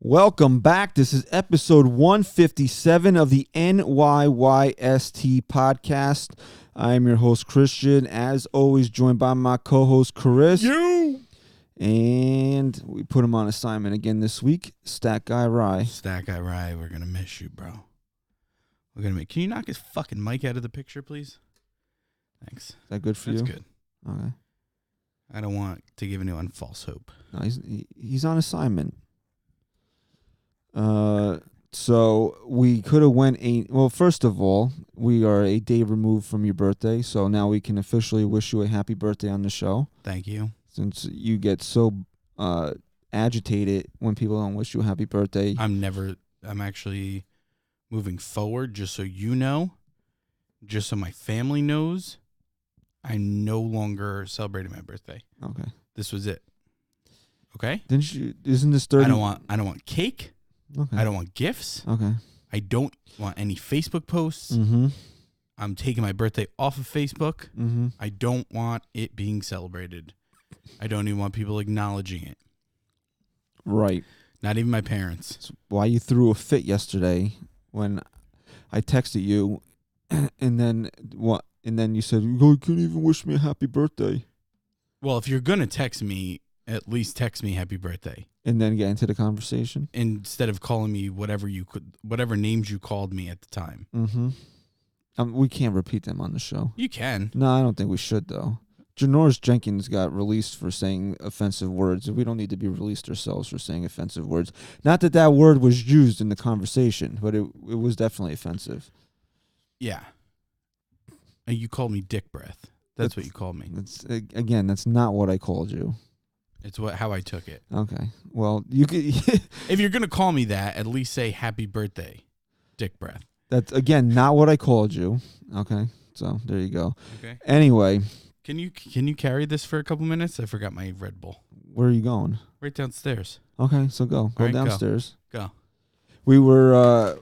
Welcome back. This is episode 157 of the NYYST podcast. I am your host, Christian, as always, joined by my co-host, Chris. You! And we put him on assignment again this week, Stat Guy Rye. Stat Guy Rye, we're going to miss you, bro. Can you knock his fucking mic out of the picture, please? Thanks. Is that good for you? That's good. Okay. I don't want to give anyone false hope. No, he's on assignment. So we could have well, first of all, we are a day removed from your birthday, so now we can officially wish you a happy birthday on the show. Thank you. Since you get so agitated when people don't wish you a happy birthday. I'm actually moving forward, just so you know, just so my family knows, I'm no longer celebrating my birthday. Okay. This was it. Okay? Isn't this 30? I don't want cake. Okay. I don't want gifts. Okay. I don't want any Facebook posts. Mm-hmm. I'm taking my birthday off of Facebook. Mm-hmm. I don't want it being celebrated. I don't even want people acknowledging it. Right. Not even my parents. That's why you threw a fit yesterday when I texted you, and then what? And then you said, "You couldn't even wish me a happy birthday." Well, if you're gonna text me, at least text me happy birthday. And then get into the conversation instead of calling me whatever names you called me at the time. Mm-hmm. We can't repeat them on the show. You can. No, I don't think we should, though. Janoris Jenkins got released for saying offensive words. We don't need to be released ourselves for saying offensive words. Not that that word was used in the conversation, but it was definitely offensive. Yeah. And you called me dick breath. That's what you called me. That's not what I called you. It's how I took it. Okay. Well, you could. If you're gonna call me that, at least say happy birthday, dick breath. That's again not what I called you. Okay. So there you go. Okay. Anyway. Can you carry this for a couple minutes? I forgot my Red Bull. Where are you going? Right downstairs. Okay. So go right, downstairs. Go. We were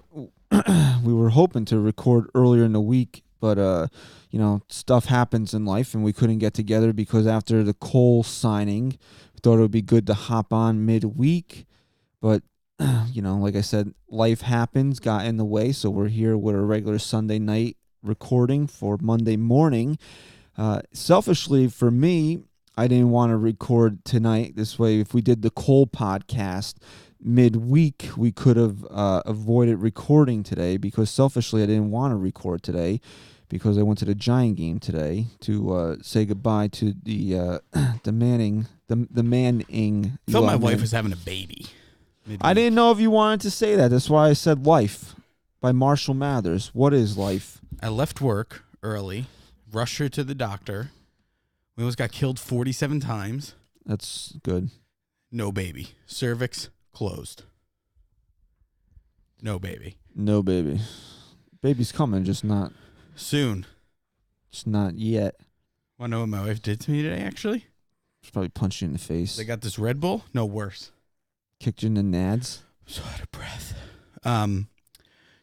we were hoping to record earlier in the week, but stuff happens in life, and we couldn't get together because after the Cole signing, we thought it would be good to hop on midweek. But, like I said, life happens, got in the way, so we're here with a regular Sunday night recording for Monday morning. Selfishly, for me, I didn't want to record tonight. This way, if we did the Cole podcast midweek, we could have avoided recording today because selfishly, I didn't want to record today. Because I went to the Giant game today to say goodbye to the Manning. I thought my wife was having a baby. Midweek. I didn't know if you wanted to say that. That's why I said Life by Marshall Mathers. What is life? I left work early, rushed her to the doctor. We almost got killed 47 times. That's good. No baby. Cervix closed. No baby. No baby. Baby's coming, just not... Soon. Just not yet. Want to know what my wife did to me today, actually? She probably punched you in the face. They got this Red Bull? No, worse. Kicked you in the nads? I'm so out of breath.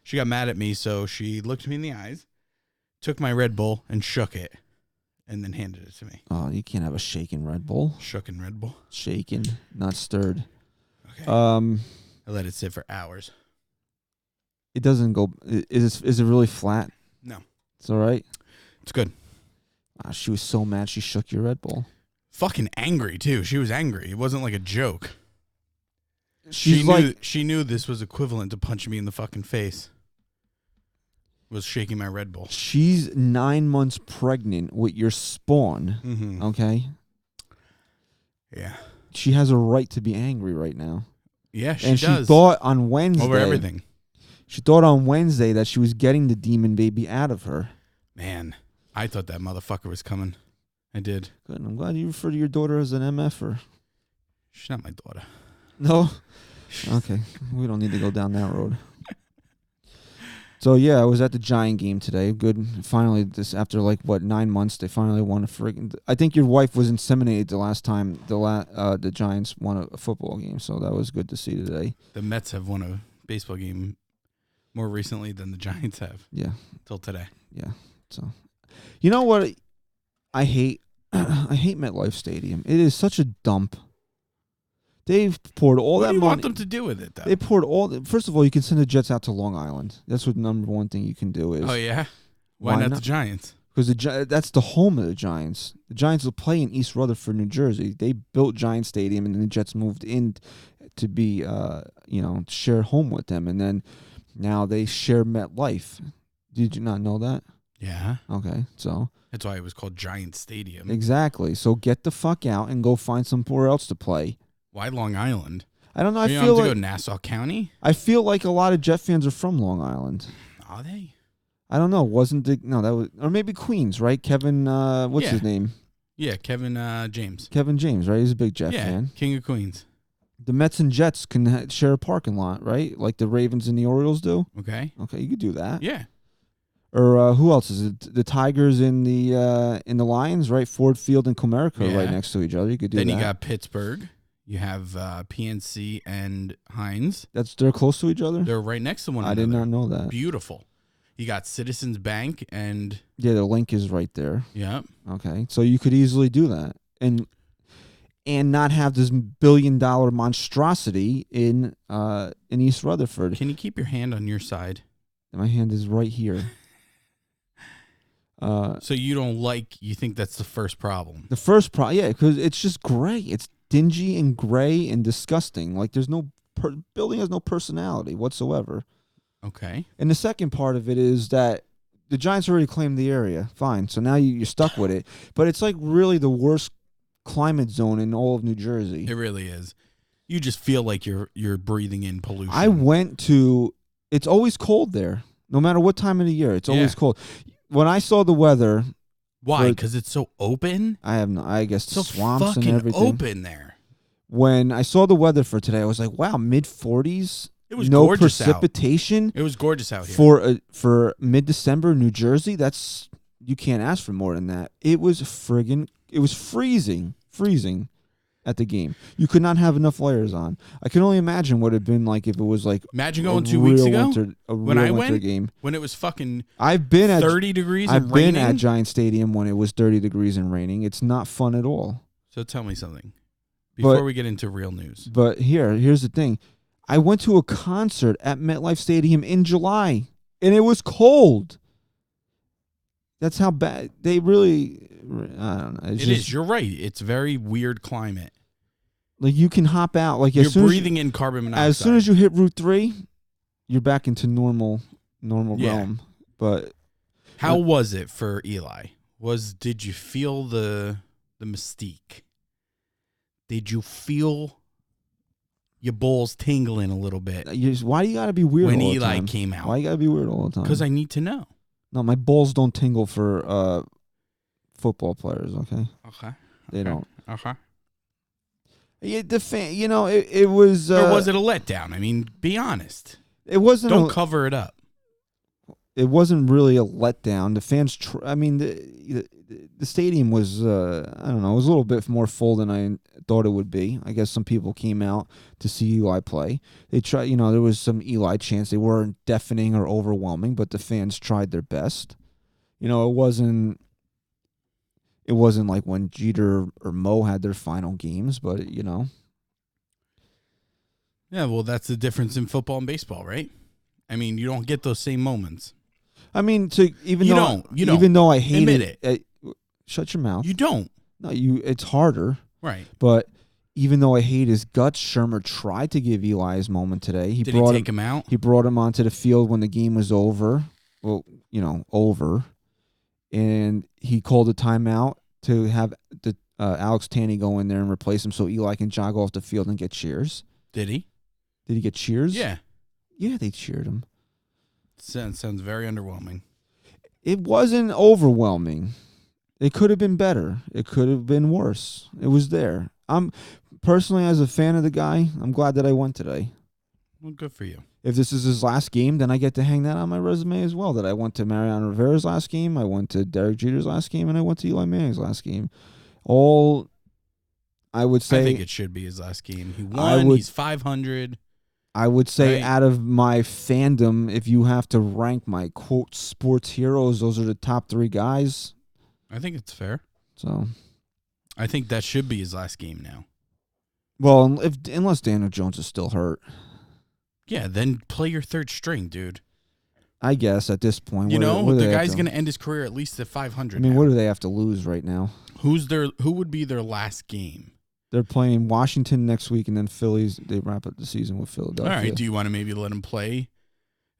She got mad at me, so she looked me in the eyes, took my Red Bull, and shook it, and then handed it to me. Oh, you can't have a shaken Red Bull. Shooken Red Bull? Shaken, not stirred. Okay. I let it sit for hours. It doesn't go... Is it really flat? No. It's all right? It's good. She was so mad she shook your Red Bull. Fucking angry, too. She was angry. It wasn't like a joke. She knew this was equivalent to punching me in the fucking face. Was shaking my Red Bull. She's 9 months pregnant with your spawn, okay? Yeah. She has a right to be angry right now. Yeah, she does. And she thought on Wednesday... Over everything. She thought on Wednesday that she was getting the demon baby out of her. Man, I thought that motherfucker was coming. I did. Good. I'm glad you refer to your daughter as an MFer. She's not my daughter. No? Okay. We don't need to go down that road. So, yeah, I was at the Giant game today. Good. Finally, after 9 months, they finally won a friggin'... I think your wife was inseminated the last time the Giants won a football game, so that was good to see today. The Mets have won a baseball game more recently than the Giants have. Yeah. Till today. Yeah. So, you know what I hate? I hate MetLife Stadium. It is such a dump. They've poured all What that do you money. want them to do with it, though? They poured first of all, you can send the Jets out to Long Island. That's what the number one thing you can do is. Oh, yeah? Why not the Giants? Because that's the home of the Giants. The Giants will play in East Rutherford, New Jersey. They built Giant Stadium, and then the Jets moved in to be, share home with them. And then now they share MetLife. Did you not know that? Yeah. Okay, so. That's why it was called Giant Stadium. Exactly. So get the fuck out and go find somewhere else to play. Why Long Island? I don't know. You have to go Nassau County? I feel like a lot of Jet fans are from Long Island. Are they? I don't know. Or maybe Queens, right? Kevin, what's his name? Yeah, Kevin James. Kevin James, right? He's a big Jet fan. King of Queens. The Mets and Jets can share a parking lot, right? Like the Ravens and the Orioles do. Okay, you could do that. Yeah. Or who else is it? The Tigers and the Lions, right? Ford Field and Comerica are right next to each other. You could do that. Then you got Pittsburgh. You have PNC and Heinz. They're close to each other? They're right next to one another. I did not know that. Beautiful. You got Citizens Bank and... Yeah, the link is right there. Yeah. Okay, so you could easily do that. And not have this billion-dollar monstrosity in East Rutherford. Can you keep your hand on your side? My hand is right here. So you think that's the first problem? The first problem, yeah, because it's just gray. It's dingy and gray and disgusting. Like there's building has no personality whatsoever. Okay. And the second part of it is that the Giants already claimed the area. Fine. So now you're stuck with it. But it's like really the worst climate zone in all of New Jersey. It really is. You just feel like you're breathing in pollution. It's always cold there. No matter what time of the year, it's always cold. When I saw the weather. Why? Because it's so open? I guess so swamps and everything. Open there. When I saw the weather for today, I was like, wow, mid-40s. It was no gorgeous precipitation. It was gorgeous out here. For mid-December, New Jersey, you can't ask for more than that. It was freezing at the game. You could not have enough layers on. I can only imagine what it'd been like if it was like imagine going 2 weeks ago when I went game. When it was fucking 30 degrees and raining. I've been at Giant Stadium when it was 30 degrees and raining. It's not fun at all. So tell me something before we get into real news. But here's the thing. I went to a concert at MetLife Stadium in July, and it was cold. That's how bad they really. I don't know. It is. You're right. It's very weird climate. Like you can hop out. Like you're breathing in carbon monoxide. As soon as you hit Route 3, you're back into normal realm. But how was it for Eli? Did you feel the mystique? Did you feel your balls tingling a little bit? Why do you gotta be weird when all the Eli time? came out? Why you gotta be weird all the time? Because I need to know. No, my balls don't tingle for football players. Okay. Okay. They don't. Okay. Yeah, the fan. It was. Or was it a letdown? I mean, be honest. It wasn't. Don't cover it up. It wasn't really a letdown. The fans. The stadium was. I don't know. It was a little bit more full than I thought it would be. I guess some people came out to see Eli play. They tried. There was some Eli chants. They weren't deafening or overwhelming, but the fans tried their best. It wasn't. It wasn't like when Jeter or Mo had their final games, but Yeah, well, that's the difference in football and baseball, right? I mean, you don't get those same moments. I mean, even though I hate it, shut your mouth. You don't. No, it's harder. Right. But even though I hate his guts, Shermer tried to give Eli his moment today. Did he take him out? He brought him onto the field when the game was over. Well, over. And he called a timeout to have the Alex Tanny go in there and replace him so Eli can jog off the field and get cheers. Did he? Did he get cheers? Yeah. Yeah, they cheered him. Sounds very underwhelming. It wasn't overwhelming. It could have been better. It could have been worse. It was there. I'm personally, as a fan of the guy, I'm glad that I went today. Well, good for you. If this is his last game, then I get to hang that on my resume as well. That I went to Mariano Rivera's last game, I went to Derek Jeter's last game, and I went to Eli Manning's last game. All, I would say, I think it should be his last game. He won. He's 500. I would say out of my fandom, if you have to rank my quote sports heroes, those are the top 3 guys. I think it's fair. So, I think that should be his last game now. Well, unless Daniel Jones is still hurt, Yeah, then play your third string, dude. I guess at this point, You know, what do the they have guy's to- going to end his career at least at 500 I mean, now. what do they have to lose right now? Who would be their last game? They're playing Washington next week, and then Phillies. They wrap up the season with Philadelphia. All right, do you want to maybe let him play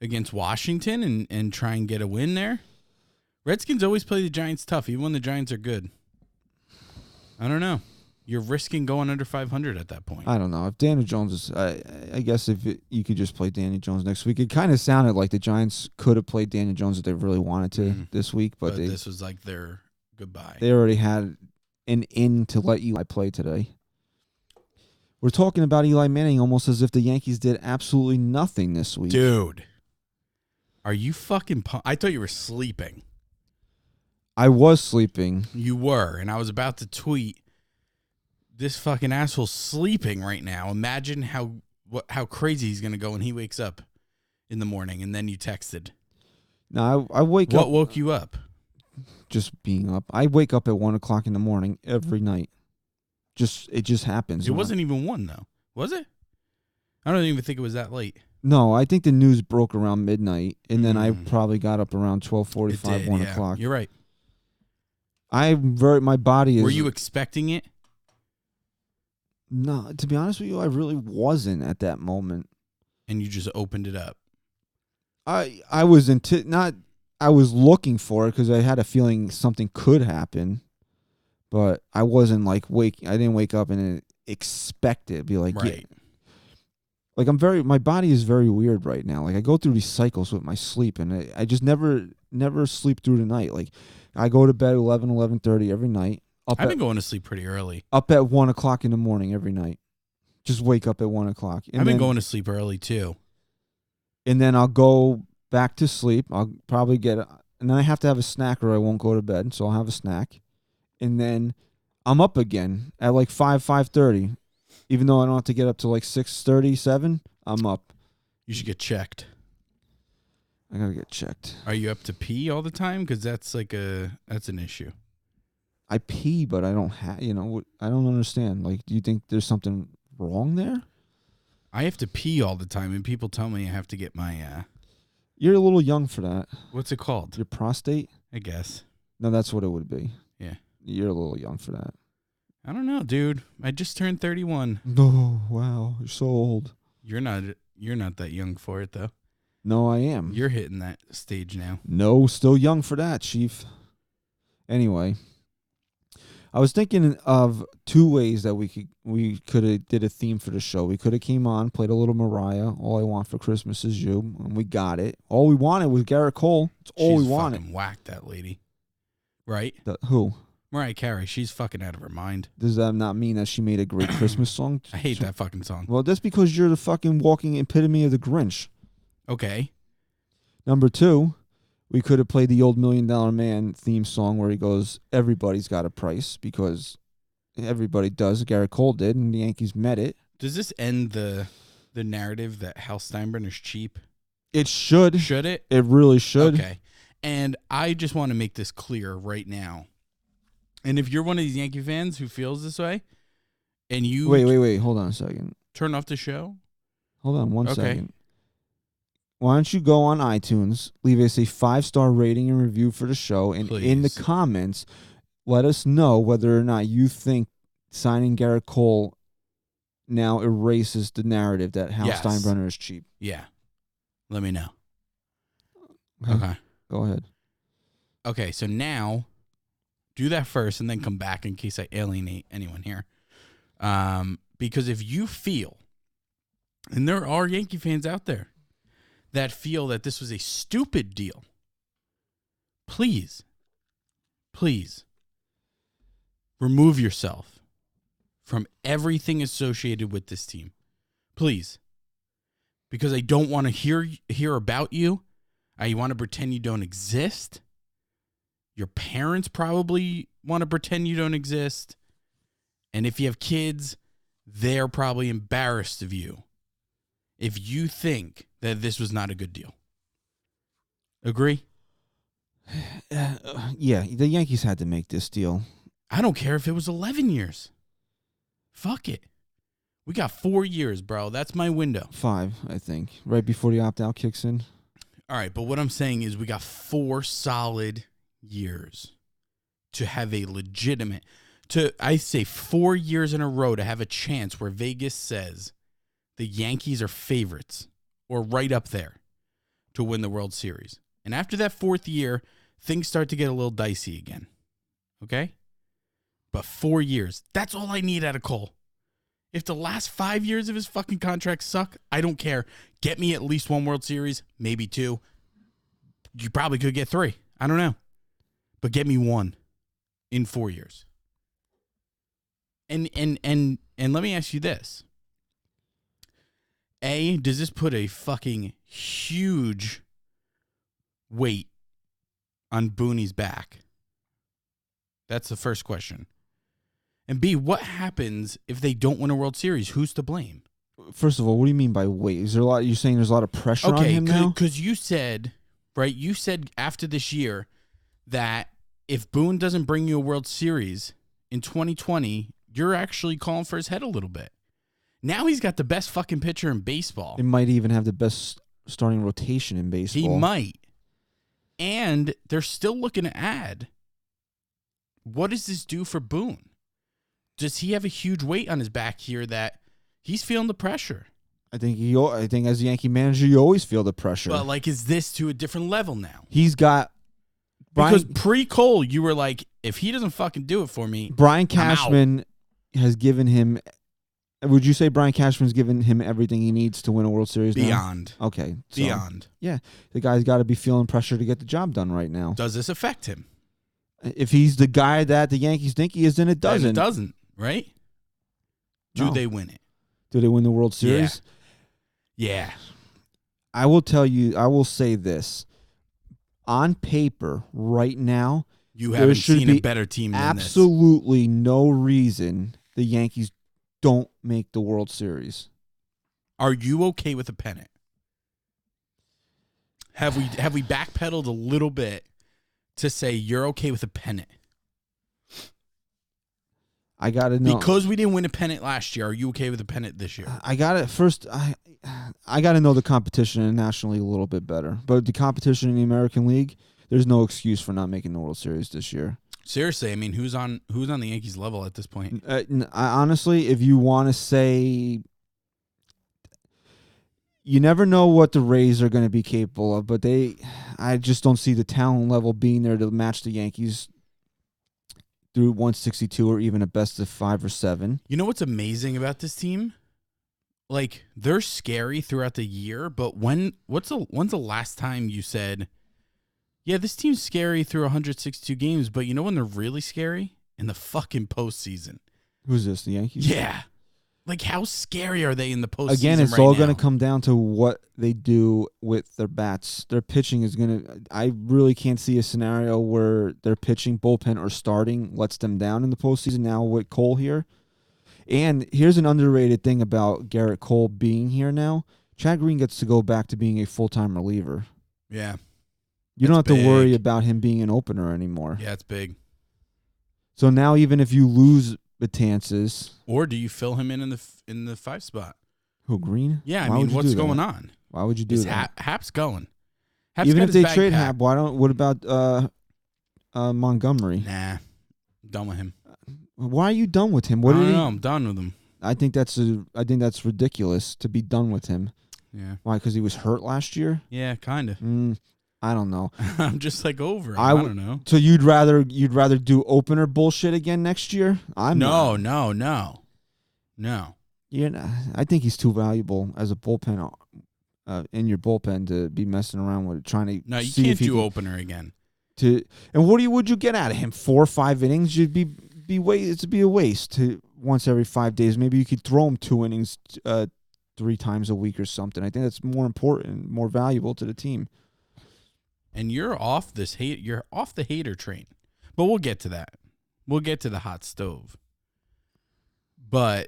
against Washington and try and get a win there? Redskins always play the Giants tough, even when the Giants are good. I don't know. You're risking going under 500 at that point. I don't know. If Daniel Jones is, I guess you could just play Daniel Jones next week. It kind of sounded like the Giants could have played Daniel Jones if they really wanted to this week, but this was like their goodbye. They already had an in to let Eli play today. We're talking about Eli Manning almost as if the Yankees did absolutely nothing this week. Dude, are you fucking I thought you were sleeping. I was sleeping. You were, and I was about to tweet, this fucking asshole's sleeping right now. Imagine how crazy he's going to go when he wakes up in the morning, and then you texted. No, I wake up. What woke you up? Just being up. I wake up at 1 o'clock in the morning every night. It just happens. It wasn't even 1, though. Was it? I don't even think it was that late. No, I think the news broke around midnight, and then I probably got up around 12:45, 1 o'clock. You're right. My body is. Were you expecting it? No, to be honest with you, I really wasn't at that moment. And you just opened it up. I was I was looking for it because I had a feeling something could happen, but I wasn't like I didn't wake up and expect it. Be like, right. Yeah. Like my body is very weird right now. Like I go through these cycles with my sleep, and I just never sleep through the night. Like I go to bed 11:30 every night. I've been going to sleep pretty early. Up at 1 o'clock in the morning every night. Just wake up at 1 o'clock. I've been going to sleep early too. And then I'll go back to sleep. I'll probably and then I have to have a snack or I won't go to bed. So I'll have a snack. And then I'm up again at like 5:30. Even though I don't have to get up to like 6:37, I'm up. You should get checked. I gotta get checked. Are you up to pee all the time? Because that's an issue. I pee, but I don't have, I don't understand. Like, do you think there's something wrong there? I have to pee all the time, and people tell me I have to get my, You're a little young for that. what's it called? Your prostate? I guess. No, that's what it would be. Yeah. You're a little young for that. I don't know, dude. I just turned 31. Oh, wow. You're so old. You're not that young for it, though. No, I am. You're hitting that stage now. No, still young for that, Chief. Anyway, I was thinking of two ways that we could have did a theme for the show. We could have came on, played a little Mariah, All I Want for Christmas Is You, and we got it. All we wanted was Gerrit Cole. It's all we wanted. Fucking whacked, that lady. Right? Who? Mariah Carey. She's fucking out of her mind. Does that not mean that she made a great Christmas song? I hate that fucking song. Well, that's because you're the fucking walking epitome of the Grinch. Okay. Number two, we could have played the old $1 Million Man theme song where he goes, everybody's got a price, because everybody does. Gerrit Cole did, and the Yankees met it. Does this end the narrative that Hal Steinbrenner's cheap? It should. Should it? It really should. Okay. And I just want to make this clear right now. And if you're one of these Yankee fans who feels this way, and you... Wait. Hold on a second. Turn off the show? Hold on one second. Why don't you go on iTunes, leave us a 5-star rating and review for the show, and in the comments, let us know whether or not you think signing Gerrit Cole now erases the narrative that Hal Steinbrenner is cheap. Yeah. Let me know. Okay. Go ahead. Okay, so now do that first and then come back in case I alienate anyone here. Because if you feel, and there are Yankee fans out there that feel that this was a stupid deal, please remove yourself from everything associated with this team. Please. Because I don't want to hear about you. I want to pretend you don't exist. Your parents probably want to pretend you don't exist. And if you have kids, they're probably embarrassed of you if you think that this was not a good deal. Agree? Yeah, the Yankees had to make this deal. I don't care if it was 11 years. Fuck it. We got 4 years, bro. That's my window. 5, I think, right before the opt-out kicks in. All right, but what I'm saying is we got 4 solid years to have a legitimate, I say 4 years in a row to have a chance where Vegas says the Yankees are favorites or right up there to win the World Series. And after that 4th year, things start to get a little dicey again. Okay? But 4 years, that's all I need out of Cole. If the last 5 years of his fucking contract suck, I don't care. Get me at least 1 World Series, maybe 2. You probably could get 3. I don't know. But get me 1 in 4 years. And let me ask you this. A, does this put a fucking huge weight on Boone's back? That's the first question. And B, what happens if they don't win a World Series? Who's to blame? First of all, what do you mean by weight? Is there a lot? You're saying there's a lot of pressure on him now? Because you said, right? You said after this year that if Boone doesn't bring you a World Series in 2020, you're actually calling for his head a little bit. Now he's got the best fucking pitcher in baseball. It might even have the best starting rotation in baseball. He might. And they're still looking to add. What does this do for Boone? Does he have a huge weight on his back here that he's feeling the pressure? I think as a Yankee manager, you always feel the pressure. But like, is this to a different level now? He's got because pre-Cole, you were like, if he doesn't fucking do it for me, Brian Cashman has given him. Would you say Brian Cashman's given him everything he needs to win a World Series? Beyond. Now? Okay. So, beyond. Yeah, the guy's got to be feeling pressure to get the job done right now. Does this affect him? If he's the guy that the Yankees think he is, then it doesn't. Then it doesn't, right? Do they win it? Do they win the World Series? Yeah. I will say this. On paper, right now, you haven't seen a better team than this. Absolutely no reason the Yankees don't make the World Series. Are you okay with a pennant? Have we backpedaled a little bit to say you're okay with a pennant? I gotta know because we didn't win a pennant last year. Are you okay with a pennant this year? I gotta know the competition in the National League a little bit better. But the competition in the American League, there's no excuse for not making the World Series this year. Seriously, I mean, who's on the Yankees level at this point? Honestly, if you want to say, you never know what the Rays are going to be capable of, but I just don't see the talent level being there to match the Yankees through 162 or even a best of 5 or 7. You know what's amazing about this team? Like, they're scary throughout the year, but when's the last time you said, yeah, this team's scary through 162 games, but you know when they're really scary? In the fucking postseason. Who's this, the Yankees? Yeah. Like, how scary are they in the postseason? Again, it's all going to come down to what they do with their bats. Their pitching is going to... I really can't see a scenario where their pitching, bullpen, or starting lets them down in the postseason now with Cole here. And here's an underrated thing about Gerrit Cole being here now. Chad Green gets to go back to being a full-time reliever. Yeah. You don't have to worry about him being an opener anymore. Yeah, it's big. So now even if you lose Betances... Or do you fill him in the 5 spot? Who, Green? Yeah, I mean, what's going on? Why would you do that? Hap's going. Hap's even if they trade Hap, what about Montgomery? Nah. I'm done with him. Why are you done with him? I don't know. I'm done with him. I think that's ridiculous to be done with him. Yeah. Why? Because he was hurt last year? Yeah, kind of. I don't know. I'm just like over it. I don't know. So you'd rather do opener bullshit again next year? No. I think he's too valuable as a bullpen in your bullpen to be messing around with it, trying to. No, you can't do opener again. And would you get out of him? 4 or 5 innings? It'd be a waste to once every 5 days. Maybe you could throw him 2 innings 3 times a week or something. I think that's more important, more valuable to the team. And you're off you're off the hater train. But we'll get to that. We'll get to the hot stove. But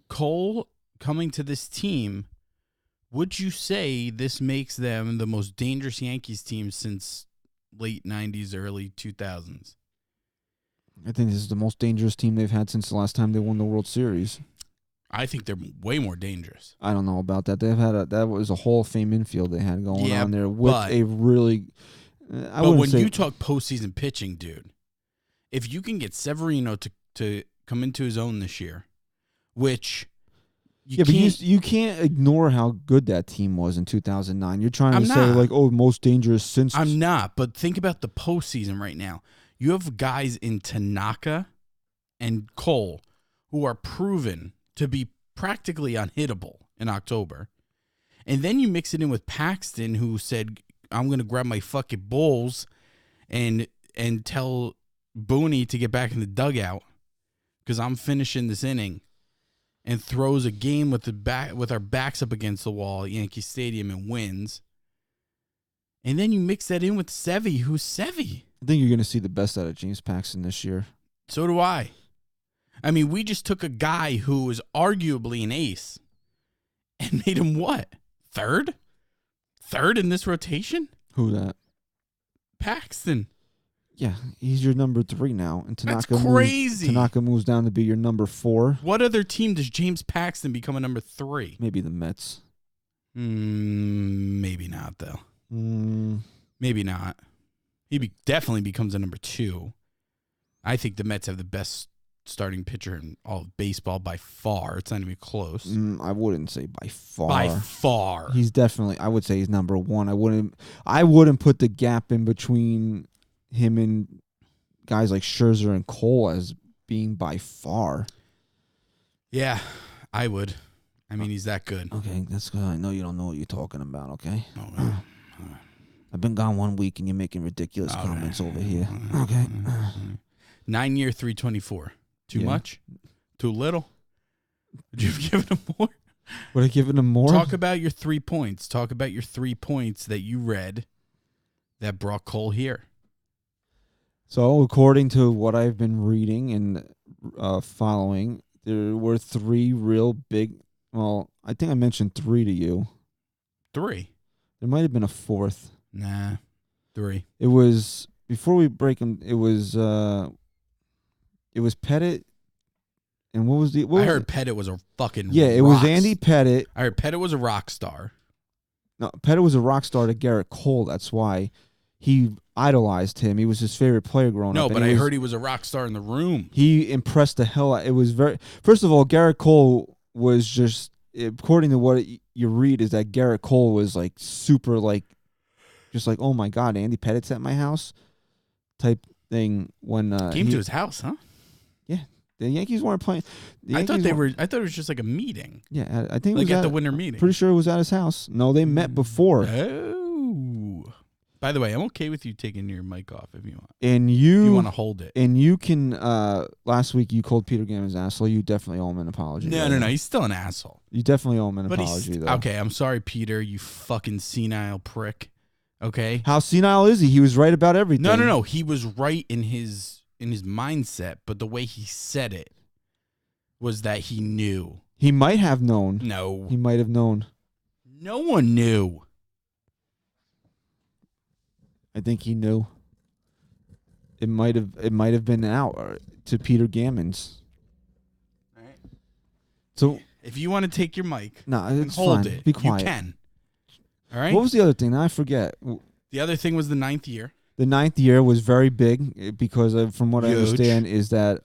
Cole coming to this team, would you say this makes them the most dangerous Yankees team since late 90s, early 2000s? I think this is the most dangerous team they've had since the last time they won the World Series. I think they're way more dangerous. I don't know about that. That was a Hall of Fame infield they had going on there with a really. But when you talk postseason pitching, dude, if you can get Severino to come into his own this year, which but you can't ignore how good that team was in 2009. You're trying to say like, oh, most dangerous since. I'm not, but think about the postseason right now. You have guys in Tanaka and Cole who are proven to be practically unhittable in October. And then you mix it in with Paxton, who said, I'm going to grab my fucking Bulls and tell Booney to get back in the dugout because I'm finishing this inning, and throws a game with our backs up against the wall at Yankee Stadium and wins. And then you mix that in with Sevy, who's Sevy. I think you're going to see the best out of James Paxton this year. So do I. I mean, we just took a guy who was arguably an ace and made him what? Third in this rotation? Who that? Paxton. Yeah, he's your number 3 now. And Tanaka That's crazy. Tanaka moves down to be your number 4. What other team does James Paxton become a number 3? Maybe the Mets. Maybe not, though. Maybe not. He definitely becomes a number 2. I think the Mets have the best starting pitcher in all of baseball by far. It's not even close. I wouldn't say by far. By far. He's definitely, I would say he's number 1. I wouldn't put the gap in between him and guys like Scherzer and Cole as being by far. Yeah, I would. I mean, he's that good. Okay, that's good. I know you don't know what you're talking about, okay? Okay. I've been gone 1 week and you're making ridiculous comments over here. Okay. 9-year, 324. Too much? Too little? Would you have given him more? Would I given him more? Talk about your 3 points. Talk about your 3 points that you read that brought Cole here. So, according to what I've been reading and following, there were 3 real big. Well, I think I mentioned 3 to you. 3? There might have been a 4th. Nah, 3. It was before we break them. It was Pettit, and what was the? I heard Pettit was a fucking it was Andy Pettit. I heard Pettit was a rock star. No, Pettit was a rock star to Gerrit Cole. That's why he idolized him. He was his favorite player growing up. No, but I heard he was a rock star in the room. He impressed the hell out. It was first of all, Gerrit Cole was just, according to what you read, is that Gerrit Cole was like super just like, oh my God, Andy Pettit's at my house type thing when came to his house, huh? Yeah. The Yankees weren't playing. I thought it was just like a meeting. Yeah, I think like it was at the winter meeting. Pretty sure it was at his house. No, they met before. Oh. By the way, I'm okay with you taking your mic off if you want. And if you want to hold it. And you can. Last week you called Peter Gammons an asshole. You definitely owe him an apology. No. He's still an asshole. You definitely owe him an apology, though. Okay, I'm sorry, Peter. You fucking senile prick. Okay. How senile is he? He was right about everything. No. He was right in his mindset, but the way he said it was that he knew. He might have known. No. He might have known. No one knew. I think he knew. It might have been out to Peter Gammons. All right. So if you want to take your mic, it's hold fine. it. Be quiet. You can. All right. What was the other thing? I forget. The other thing was the 9th year. The 9th year was very big because from what I understand is that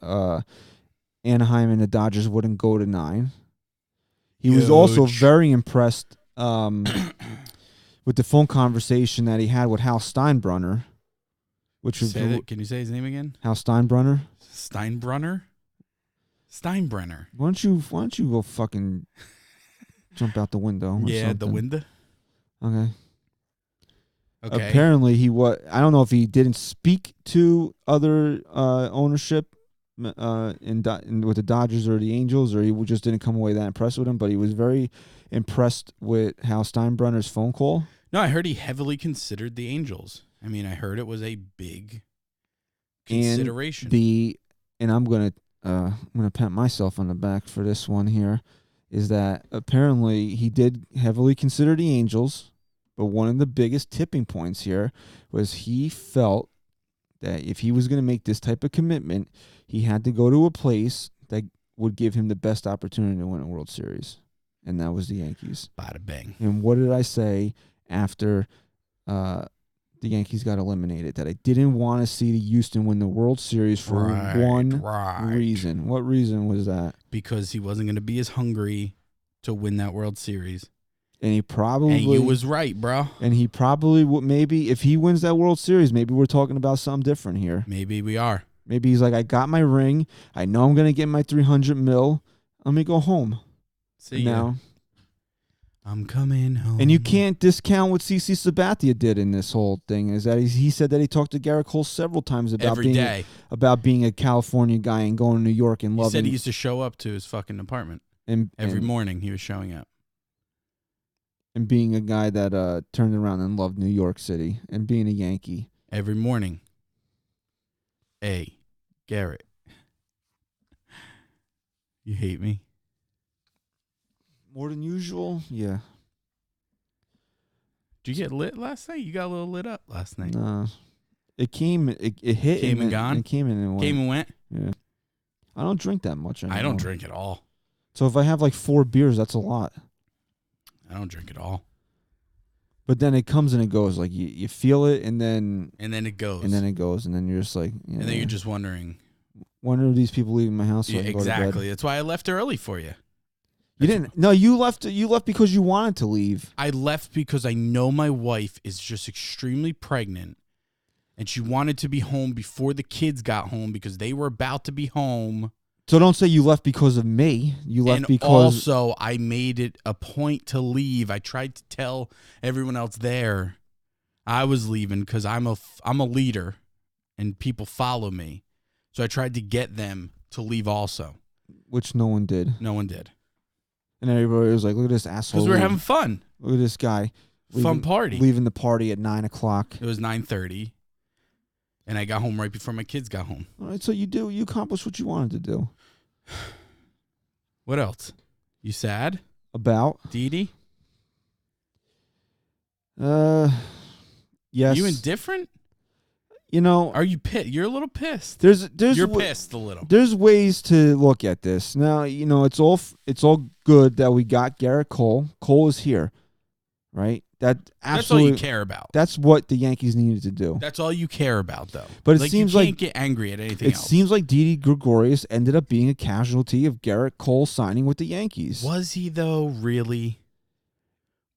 Anaheim and the Dodgers wouldn't go to 9. He was also very impressed with the phone conversation that he had with Hal Steinbrenner, which was Can you say his name again? Hal Steinbrenner. Steinbrenner. Why don't you go fucking jump out the window? Or something? The window. Okay. Okay. Apparently I don't know if he didn't speak to other ownership with the Dodgers or the Angels, or he just didn't come away that impressed with him, but he was very impressed with Hal Steinbrenner's phone call. No, I heard he heavily considered the Angels. I mean, I heard it was a big consideration. And I'm gonna pat myself on the back for this one here, is that apparently he did heavily consider the Angels. But one of the biggest tipping points here was he felt that if he was going to make this type of commitment, he had to go to a place that would give him the best opportunity to win a World Series, and that was the Yankees. Bada bang. And what did I say after the Yankees got eliminated? That I didn't want to see the Houston win the World Series for one reason. What reason was that? Because he wasn't going to be as hungry to win that World Series. And he probably... And you was right, bro. And he probably would... Maybe if he wins that World Series, maybe we're talking about something different here. Maybe we are. Maybe he's like, I got my ring. I know I'm going to get my $300 million. Let me go home. See you. Now, I'm coming home. And you can't discount what CC Sabathia did in this whole thing. Is that he said that he talked to Gerrit Cole several times about being a California guy and going to New York and loving. He said he used to show up to his fucking apartment every morning. He was showing up and being a guy that turned around and loved New York City and being a Yankee every morning. Hey, Gerrit, you hate me. More than usual? Yeah. Did you get lit last night? You got a little lit up last night. Nah. It hit. Came and gone? It came and went. Came and went? Yeah. I don't drink that much anymore. I don't drink at all. So if I have like 4 beers, that's a lot. I don't drink at all. But then it comes and it goes. Like you feel it and then... And then it goes. And then it goes. And then you're just like... Yeah. And then you're just wondering... When are these people leaving my house so I can go to bed? Exactly. That's why I left early for you. You didn't. No, you left. You left because you wanted to leave. I left because I know my wife is just extremely pregnant, and she wanted to be home before the kids got home because they were about to be home. So don't say you left because of me. You left because also I made it a point to leave. I tried to tell everyone else there I was leaving because I'm a leader, and people follow me. So I tried to get them to leave also, which no one did. No one did. And everybody was like, look at this asshole. Because we were having fun. Look at this guy. Fun party. Leaving the party at 9 o'clock. It was 9:30. And I got home right before my kids got home. All right, so you accomplished what you wanted to do. What else? You sad? About? Didi? Yes. You indifferent? You know, are you pissed? You're a little pissed. You're pissed a little. There's ways to look at this. Now, you know, it's all good that we got Gerrit Cole. Cole is here, right? That's all you care about. That's what the Yankees needed to do. That's all you care about, though. But it seems you like can't get angry at anything else. It seems like Didi Gregorius ended up being a casualty of Gerrit Cole signing with the Yankees. Was he though? Really?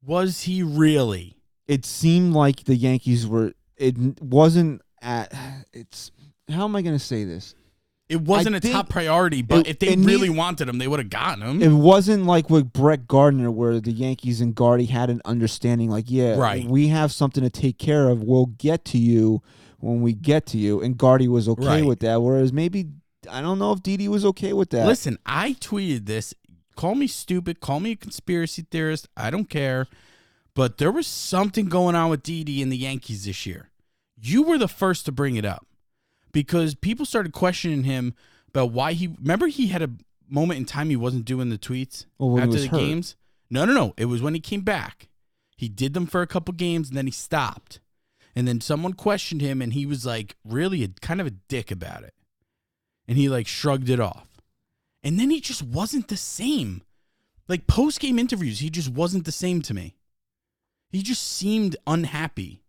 Was he really? It seemed like the Yankees were. It wasn't. How am I going to say this? It wasn't a top priority, but if they really wanted him, they would have gotten him. It wasn't like with Brett Gardner where the Yankees and Gardy had an understanding like, we have something to take care of. We'll get to you when we get to you. And Gardy was okay with that, whereas maybe, I don't know if Didi was okay with that. Listen, I tweeted this. Call me stupid. Call me a conspiracy theorist. I don't care. But there was something going on with Didi and the Yankees this year. You were the first to bring it up because people started questioning him about why remember he had a moment in time he wasn't doing the tweets after the games? No. It was when he came back. He did them for a couple games and then he stopped. And then someone questioned him and he was like really kind of a dick about it. And he like shrugged it off. And then he just wasn't the same. Like post-game interviews, he just wasn't the same to me. He just seemed unhappy.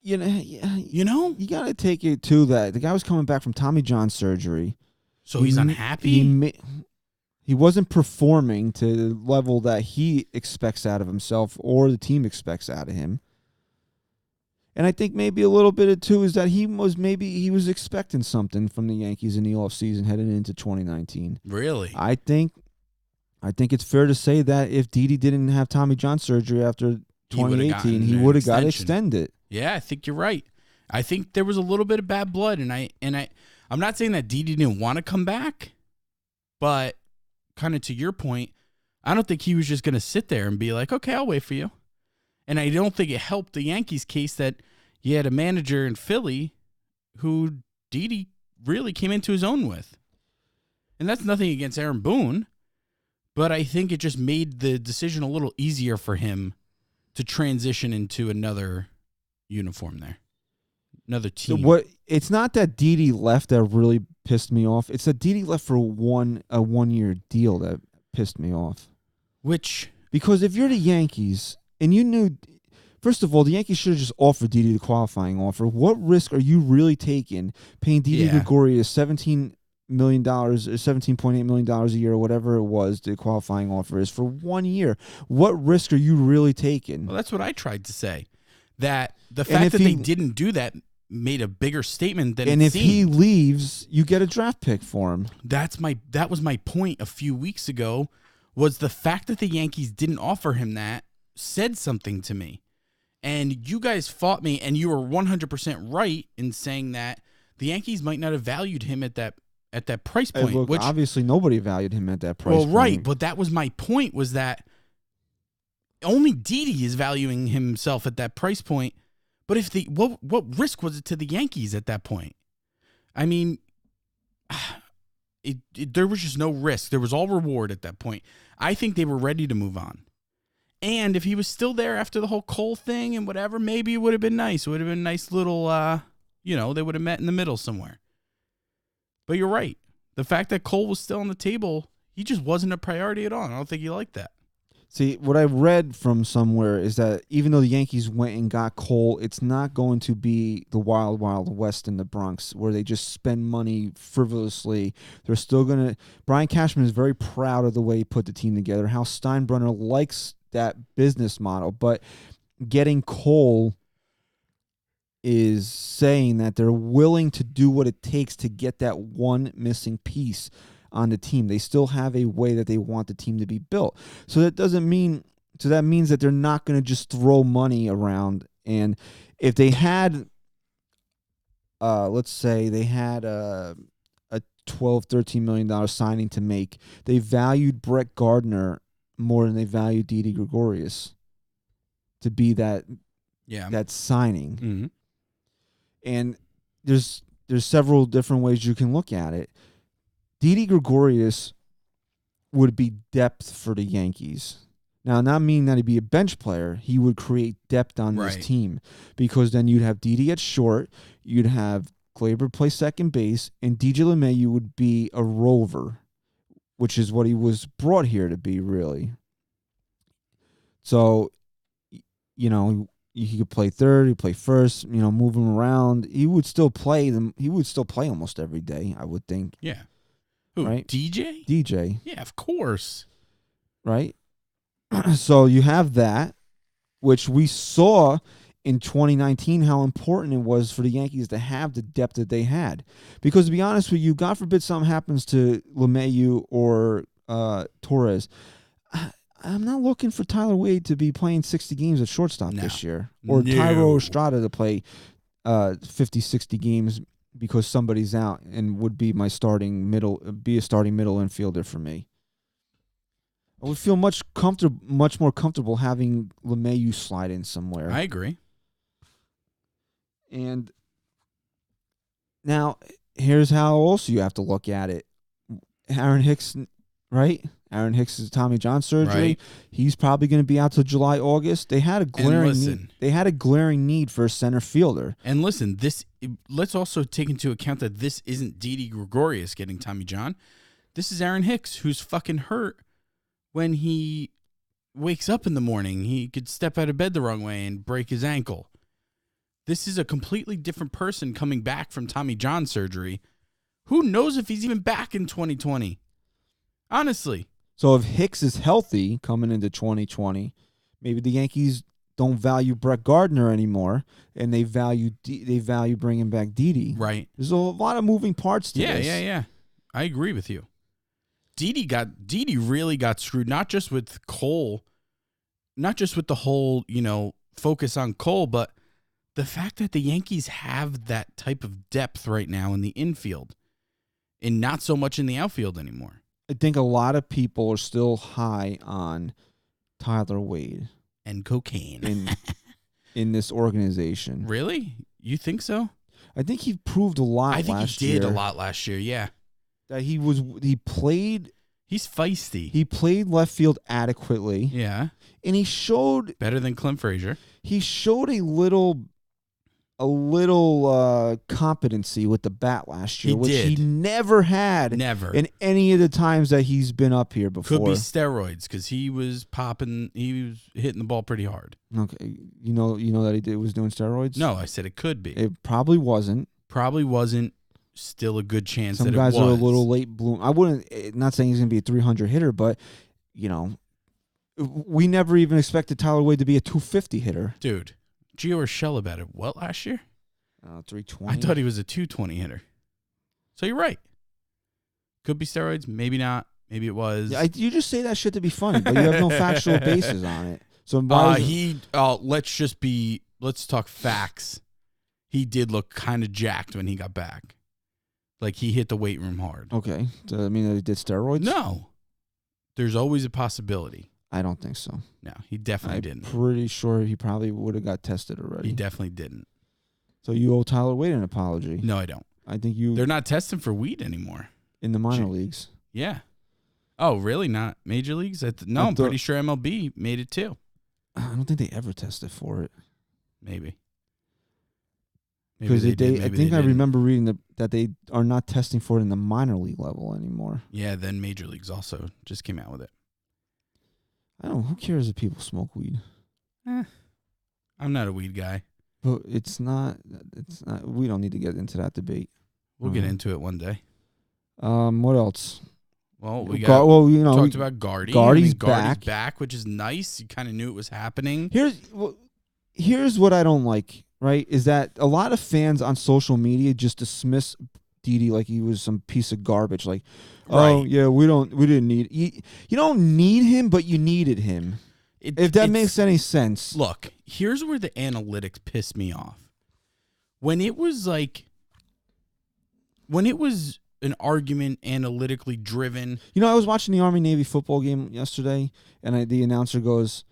You know, you got to take it to that. The guy was coming back from Tommy John surgery. So he's unhappy? He wasn't performing to the level that he expects out of himself or the team expects out of him. And I think maybe a little bit of too is that he was expecting something from the Yankees in the offseason heading into 2019. Really? I think it's fair to say that if Didi didn't have Tommy John surgery after 2018, he would have got extended. Yeah, I think you're right. I think there was a little bit of bad blood, and I'm not saying that Didi didn't want to come back, but kind of to your point, I don't think he was just going to sit there and be like, okay, I'll wait for you. And I don't think it helped the Yankees case that you had a manager in Philly who Didi really came into his own with. And that's nothing against Aaron Boone, but I think it just made the decision a little easier for him to transition into another uniform there. Another team. So it's not that Didi left a really pissed me off. It's that Didi left for a 1-year deal that pissed me off. Because if you're the Yankees and you knew, first of all, the Yankees should have just offered Didi the qualifying offer. What risk are you really taking paying Didi Gregorius $17 million or $17.8 million a year or whatever it was the qualifying offer is for 1 year? What risk are you really taking? Well, that's what I tried to say. That the fact that they didn't do that made a bigger statement than it seemed. And if he leaves, you get a draft pick for him. That was my point a few weeks ago, was the fact that the Yankees didn't offer him that said something to me. And you guys fought me, and you were 100% right in saying that the Yankees might not have valued him at that price point. Look, obviously nobody valued him at that price point. Well, right, but that was my point, was that only Didi is valuing himself at that price point. But if what risk was it to the Yankees at that point? I mean, there was just no risk. There was all reward at that point. I think they were ready to move on. And if he was still there after the whole Cole thing and whatever, maybe it would have been nice. It would have been a nice little, they would have met in the middle somewhere. But you're right. The fact that Cole was still on the table, he just wasn't a priority at all. I don't think he liked that. See, what I read from somewhere is that even though the Yankees went and got Cole, it's not going to be the wild, wild west in the Bronx where they just spend money frivolously. They're still going to... Brian Cashman is very proud of the way he put the team together, how Steinbrenner likes that business model. But getting Cole is saying that they're willing to do what it takes to get that one missing piece on the team. They still have a way that they want the team to be built. So that means that they're not going to just throw money around. And if they had, let's say they had a $12, $13 million signing to make, they valued Brett Gardner more than they valued Didi Gregorius to be that signing. Mm-hmm. And there's several different ways you can look at it. Didi Gregorius would be depth for the Yankees. Now, not meaning that he'd be a bench player. He would create depth on this team because then you'd have Didi at short, you'd have Kluber play second base, and DJ LeMahieu would be a rover, which is what he was brought here to be, really. So, he could play third, he'd play first, move him around. He would still play them. He would still play almost every day, I would think. Yeah. Who, right? DJ? DJ. Yeah, of course. Right? So you have that, which we saw in 2019 how important it was for the Yankees to have the depth that they had. Because to be honest with you, God forbid something happens to LeMahieu or Torres, I'm not looking for Tyler Wade to be playing 60 games at shortstop this year. Or Tyro Estrada to play 50, 60 games because somebody's out and would be a starting middle infielder for me. I would feel much more comfortable having LeMahieu slide in somewhere. I agree. And now here's how also you have to look at it. Aaron Hicks, right? Aaron Hicks is Tommy John surgery. Right. He's probably going to be out till July, August. They had a glaring need for a center fielder. And listen, let's also take into account that this isn't Didi Gregorius getting Tommy John. This is Aaron Hicks, who's fucking hurt when he wakes up in the morning. He could step out of bed the wrong way and break his ankle. This is a completely different person coming back from Tommy John surgery. Who knows if he's even back in 2020? Honestly. So if Hicks is healthy coming into 2020, maybe the Yankees don't value Brett Gardner anymore, and they value bringing back Didi. Right. There's a lot of moving parts to this. Yeah. I agree with you. Didi really got screwed, not just with Cole, not just with the whole, focus on Cole, but the fact that the Yankees have that type of depth right now in the infield and not so much in the outfield anymore. I think a lot of people are still high on Tyler Wade and cocaine in this organization. Really? You think so? I think he proved a lot last year. I think he did a lot last year, yeah. That he played... He's feisty. He played left field adequately. Yeah. And he showed... Better than Clint Frazier. He showed a little a little competency with the bat last year, He which did. he never had Never. in any of the times that he's been up here before. Could be steroids because he was popping. He was hitting the ball pretty hard. Okay, you know that he was doing steroids. No, I said it could be. It probably wasn't. Probably wasn't. Still a good chance Some that guys it was. are a little late bloom. I wouldn't. Not saying he's going to be a 300 hitter, but we never even expected Tyler Wade to be a 250 hitter. Dude, Gio Urshela about it. What last year? 320. I thought he was a 220 hitter. So you're right. Could be steroids. Maybe not. Maybe it was. Yeah, you just say that shit to be funny, but you have no factual basis on it. So why let's talk facts. He did look kind of jacked when he got back. Like he hit the weight room hard. Okay. Does that mean that he did steroids? No. There's always a possibility. I don't think so. No, he definitely I'm didn't. pretty sure he probably would have got tested already. He definitely didn't. So you owe Tyler Wade an apology. No, I don't. I think They're not testing for weed anymore. in the minor leagues. Yeah. Oh, really? Not major leagues? I'm pretty sure MLB made it too. I don't think they ever tested for it. Maybe. Because I didn't. remember reading that they are not testing for it in the minor league level anymore. Yeah, then major leagues also just came out with it. I don't know. Who cares if people smoke weed? I'm not a weed guy. But it's not. We don't need to get into that debate. We'll get into it one day. What else? Well, we talked about Gardy. Gardy's back, which is nice. You kind of knew it was happening. Here's what I don't like. Right, is that a lot of fans on social media just dismiss Didi like he was some piece of garbage. Like, oh yeah, we didn't need. You don't need him, but you needed him. If that makes any sense. Look, here's where the analytics piss me off. When it was an argument analytically driven. I was watching the Army-Navy football game yesterday, and the announcer goes,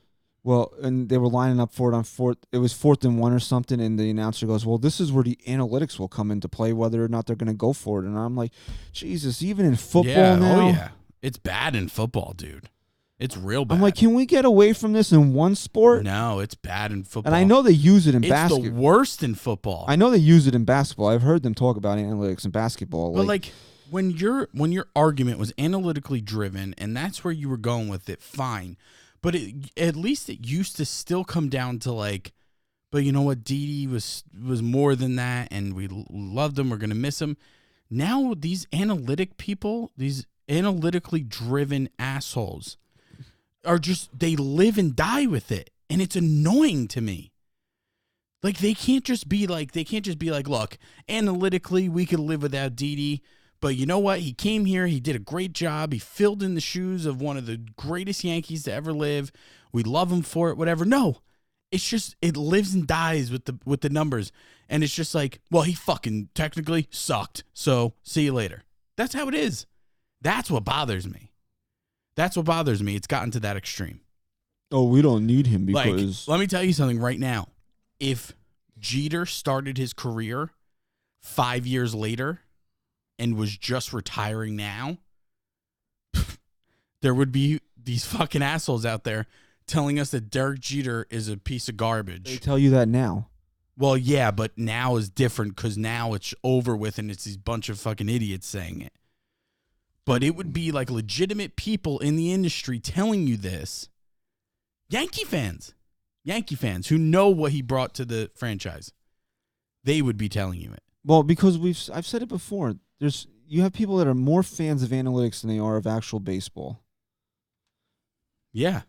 well, and they were lining up for it on fourth. It was 4th and 1 or something, and the announcer goes, well, this is where the analytics will come into play, whether or not they're going to go for it. And I'm like, Jesus, even in football now? Oh, yeah. It's bad in football, dude. It's real bad. I'm like, can we get away from this in one sport? No, it's bad in football. And I know they use it in basketball. It's the worst in football. I know they use it in basketball. I've heard them talk about analytics in basketball. But when your argument was analytically driven, and that's where you were going with it, fine. But at least it used to still come down to but you know what? Didi was more than that, and we loved him. We're going to miss him. Now these analytic people, these analytically driven assholes, are they live and die with it, and it's annoying to me. Like they can't just be like, look, analytically we could live without Didi. But you know what? He came here. He did a great job. He filled in the shoes of one of the greatest Yankees to ever live. We love him for it, whatever. No, it's just it lives and dies with the numbers. And it's just like, well, he fucking technically sucked. So see you later. That's how it is. That's what bothers me. It's gotten to that extreme. Oh, we don't need him because... let me tell you something right now. If Jeter started his career 5 years later and was just retiring now, there would be these fucking assholes out there telling us that Derek Jeter is a piece of garbage. They tell you that now. Well, yeah, but now is different because now it's over with and it's these bunch of fucking idiots saying it. But it would be like legitimate people in the industry telling you this. Yankee fans who know what he brought to the franchise. They would be telling you it. Well, because I've said it before. You have people that are more fans of analytics than they are of actual baseball. Yeah.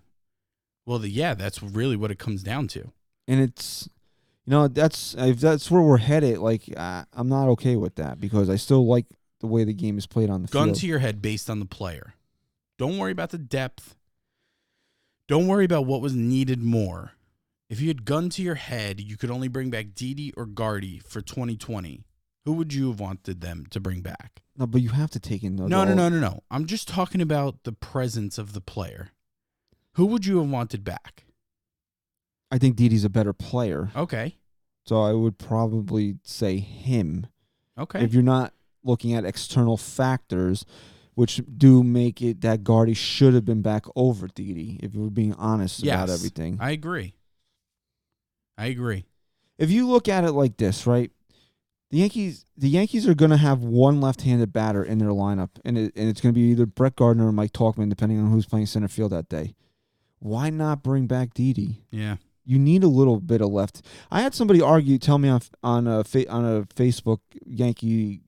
Well, that's really what it comes down to. And it's, if that's where we're headed. I'm not okay with that because I still like the way the game is played on the field. Gun to your head based on the player. Don't worry about the depth. Don't worry about what was needed more. If you had gun to your head, you could only bring back Didi or Gardy for 2020. Who would you have wanted them to bring back? No, but you have to take in... No. I'm just talking about the presence of the player. Who would you have wanted back? I think Didi's a better player. Okay. So I would probably say him. Okay. If you're not looking at external factors, which do make it that Gardy should have been back over Didi, if we're being honest about everything. I agree. If you look at it like this, right? The Yankees are going to have one left-handed batter in their lineup, and it's going to be either Brett Gardner or Mike Tauchman, depending on who's playing center field that day. Why not bring back Didi? Yeah. You need a little bit of left. I had somebody tell me on a Facebook Yankee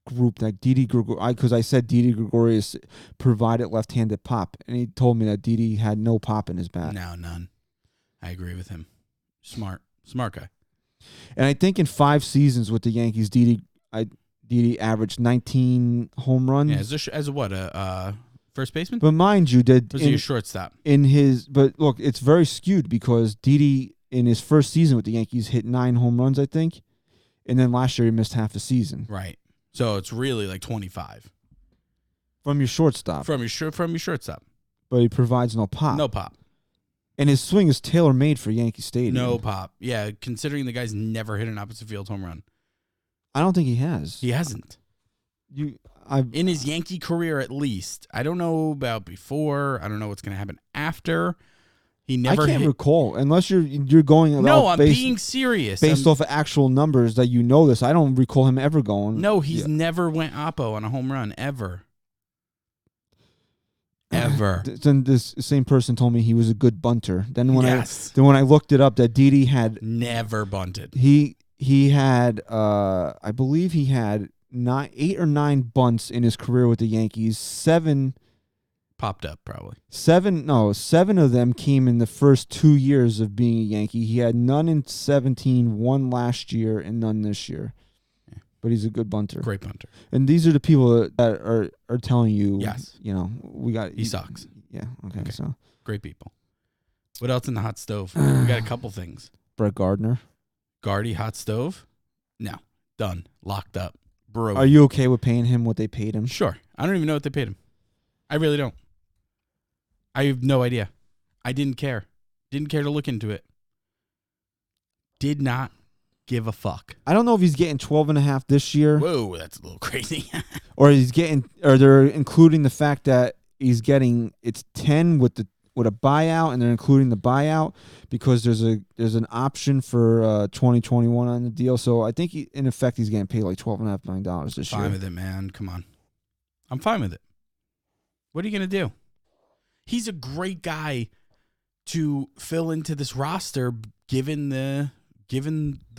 group that Didi Gregorius, because I said Didi Gregorius provided left-handed pop, and he told me that Didi had no pop in his bat. No, none. I agree with him. Smart guy. And I think in 5 seasons with the Yankees, Didi averaged 19 home runs. Yeah, as a first baseman? But mind you, Was he a shortstop? But look, it's very skewed because Didi in his first season with the Yankees hit 9 home runs, I think, and then last year he missed half the season. Right. So it's really like 25 from your shortstop. From your shortstop. But he provides no pop. No pop. And his swing is tailor-made for Yankee Stadium. No pop. Yeah, considering the guy's never hit an opposite field home run. I don't think he has. He hasn't. In his Yankee career, at least. I don't know about before. I don't know what's going to happen after. He never. I can't recall unless you're going about. No, I'm being serious. Based off of actual numbers that you know this. I don't recall him ever going. No, he's never went oppo on a home run ever. Ever. Then this same person told me he was a good bunter. Then when I looked it up, that Didi had never bunted. He had I believe he had 8 or 9 bunts in his career with the Yankees. 7 popped up probably. 7 of them came in the first 2 years of being a Yankee. He had none in 17, 1 last year, and none this year. But he's a good bunter. Great bunter. And these are the people that are telling you, yes, he sucks. Yeah, okay. So great people. What else in the hot stove? We got a couple things. Brett Gardner. Gardy, hot stove? No. Done. Locked up. Bro. Are you okay with paying him what they paid him? Sure. I don't even know what they paid him. I really don't. I have no idea. I didn't care. Didn't care to look into it. Did not give a fuck. I don't know if he's getting 12.5 this year. Whoa, that's a little crazy. or they're including the fact that he's getting it's 10 with a buyout, and they're including the buyout because there's an option for 2021 on the deal. So I think in effect he's getting paid like $12.5 million this year. Fine with it, man. Come on, I'm fine with it. What are you gonna do? He's a great guy to fill into this roster, given the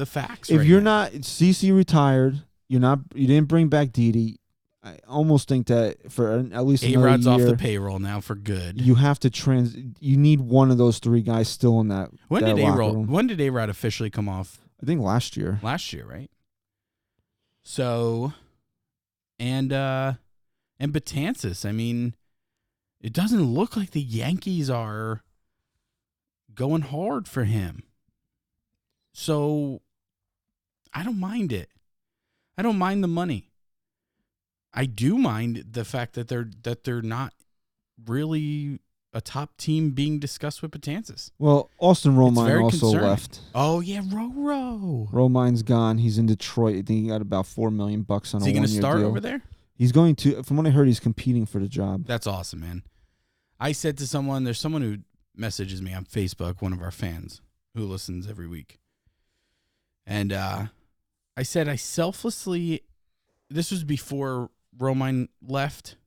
facts. If you're not CC retired, you didn't bring back Didi. I almost think that for at least another A-Rod's year, off the payroll now for good. You have to you need one of those 3 guys still in that. When that did locker room. When did A-Rod officially come off? I think last year. Last year, right? So, and Betances. I mean, it doesn't look like the Yankees are going hard for him. So, I don't mind it. I don't mind the money. I do mind the fact that they're not really a top team being discussed with Betances. Well, Austin Romine also left. Oh yeah, Roro. Romine's gone. He's in Detroit. I think he got about $4 million on a 1-year deal. Is he going to start over there? He's going to. From what I heard, he's competing for the job. That's awesome, man. I said to someone, there's someone who messages me on Facebook, one of our fans who listens every week, and I said I selflessly. This was before Romine left,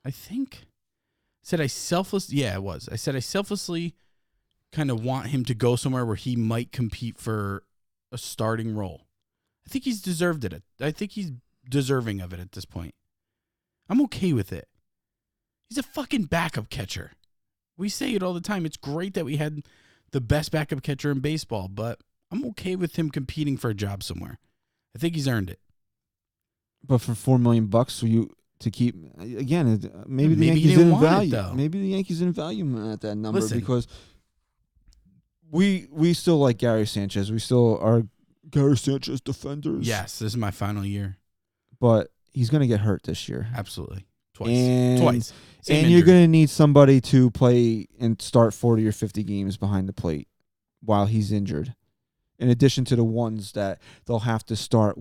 I think. It was. I said I selflessly kind of want him to go somewhere where he might compete for a starting role. I think he's deserved it. I think he's deserving of it at this point. I'm okay with it. He's a fucking backup catcher. We say it all the time. It's great that we had the best backup catcher in baseball, but I'm okay with him competing for a job somewhere. I think he's earned it. But for $4 million, so you to keep again, maybe the Yankees didn't value. Maybe the Yankees didn't value him at that number because we still like Gary Sanchez. We still are Gary Sanchez defenders. Yes, this is my final year, but he's going to get hurt this year. Absolutely, twice. And you're going to need somebody to play and start 40 or 50 games behind the plate while he's injured. In addition to the ones that they'll have to start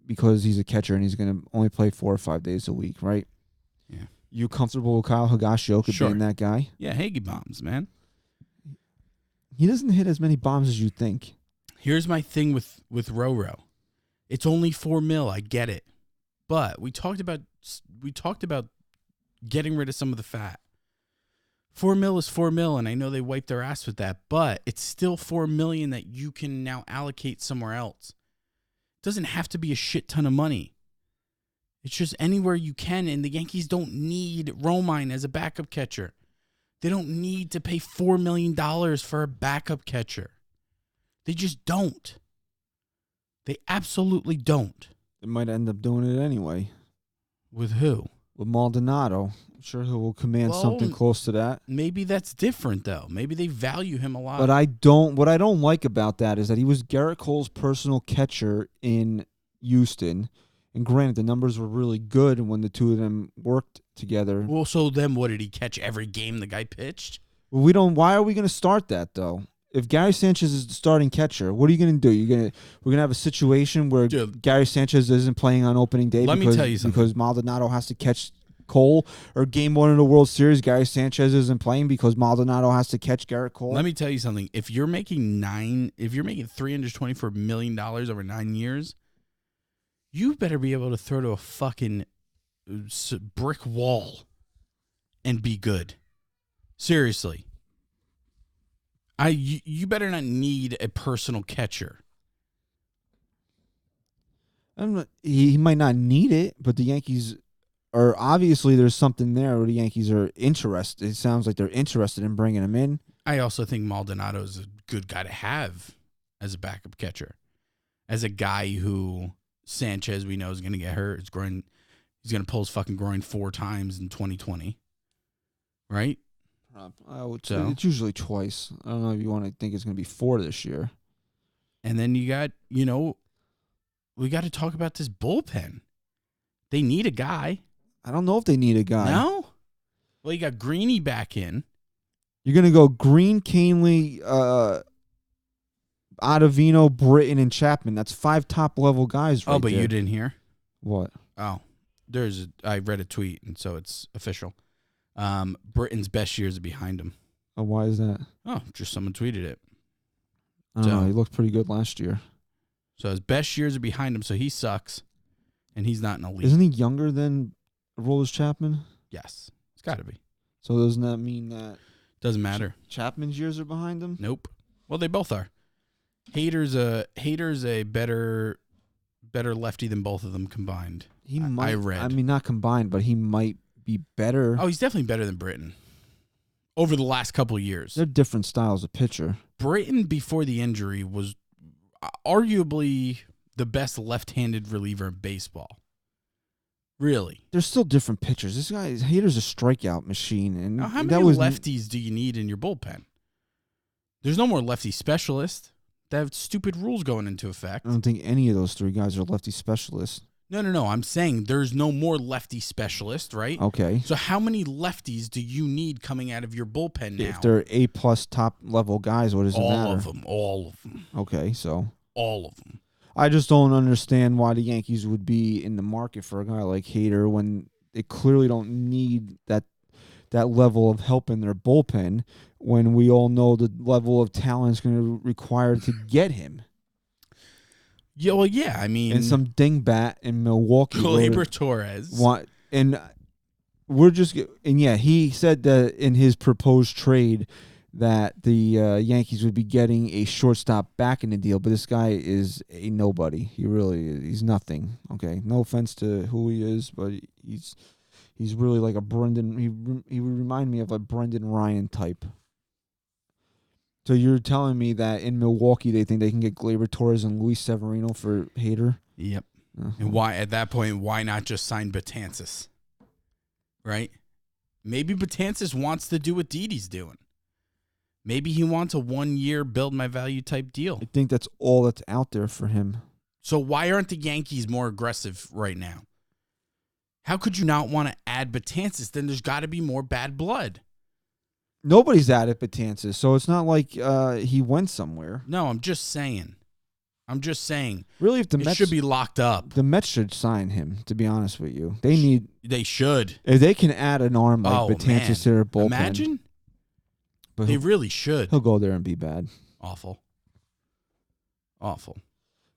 because he's a catcher and he's going to only play 4 or 5 days a week, right? Yeah. You comfortable with Kyle Higashioka being that guy? Yeah, Hagee bombs, man. He doesn't hit as many bombs as you think. Here's my thing with Roro. It's only $4 million. I get it, but we talked about getting rid of some of the fat. $4 million is $4 million, and I know they wiped their ass with that, but it's still $4 million that you can now allocate somewhere else. It doesn't have to be a shit ton of money. It's just anywhere you can, and the Yankees don't need Romine as a backup catcher. They don't need to pay $4 million for a backup catcher. They just don't. They absolutely don't. They might end up doing it anyway. With who? With Maldonado. I'm sure he will command something close to that. Maybe that's different, though. Maybe they value him a lot. But what I don't like about that is that he was Gerrit Cole's personal catcher in Houston. And granted, the numbers were really good when the two of them worked together. Well, so then what, did he catch every game the guy pitched? Well, why are we going to start that, though? If Gary Sanchez is the starting catcher, what are you going to do? We're gonna have a situation where Gary Sanchez isn't playing on opening day me tell you something. Because Maldonado has to catch Cole, or game 1 of the World Series, Gary Sanchez isn't playing because Maldonado has to catch Gerrit Cole. Let me tell you something. If you're making $324 million over 9 years, you better be able to throw to a fucking brick wall and be good. Seriously. You better not need a personal catcher. He might not need it, but the Yankees are obviously, there's something there where the Yankees are interested. It sounds like they're interested in bringing him in. I also think Maldonado is a good guy to have as a backup catcher, as a guy who Sanchez we know is going to get hurt. He's going to pull his fucking groin 4 times in 2020, right? I would say it's usually twice. I don't know if you want to think it's going to be 4 this year. And then you got, we got to talk about this bullpen. They need a guy. I don't know if they need a guy. No? Well, you got Greeny back in. You're going to go Green, Canely, Ottavino, Britton, and Chapman. That's 5 top-level guys right there. Oh, but you didn't hear? What? Oh, I read a tweet, and so it's official. Britton's best years are behind him. Oh, why is that? Oh, just someone tweeted it. I don't know. He looked pretty good last year. So his best years are behind him, so he sucks, and he's not an elite. Isn't he younger than Aroldis Chapman? Yes. It's got to be. So doesn't that mean that... Doesn't matter. Chapman's years are behind him? Nope. Well, they both are. Hader's a better lefty than both of them combined. I read. I mean, not combined, but he might be better. Oh, he's definitely better than Britton over the last couple of years. They're different styles of pitcher. Britton, before the injury, was arguably the best left-handed reliever in baseball. Really. They're still different pitchers. This guy, Hader's a strikeout machine. And now, how many lefties do you need in your bullpen? There's no more lefty specialists. They have stupid rules going into effect. I don't think any of those 3 guys are lefty specialists. No. I'm saying there's no more lefty specialists, right? Okay. So how many lefties do you need coming out of your bullpen now? If they're A-plus top-level guys, what does it matter? All of them. Okay, so. All of them. I just don't understand why the Yankees would be in the market for a guy like Hader when they clearly don't need that level of help in their bullpen when we all know the level of talent is going to require to get him. Yeah, well, yeah, I mean... And some dingbat in Milwaukee. Kluber Torres. He said that in his proposed trade that the Yankees would be getting a shortstop back in the deal, but this guy is a nobody. He really is. He's nothing. Okay, no offense to who he is, but he's really like a Brendan. He would remind me of a Brendan Ryan type. So you're telling me that in Milwaukee they think they can get Gleyber Torres and Luis Severino for Hader? Yep. And why at that point? Why not just sign Betances? Right? Maybe Betances wants to do what Didi's doing. Maybe he wants a 1-year build my value type deal. I think that's all that's out there for him. So why aren't the Yankees more aggressive right now? How could you not want to add Betances? Then there's got to be more bad blood. Nobody's added Betances, so it's not like he went somewhere. No, I'm just saying. Really, if the Mets should be locked up. The Mets should sign him, to be honest with you. They should. If they can add an arm like Betances to their bullpen. Imagine. But they really should. He'll go there and be bad. Awful. Awful.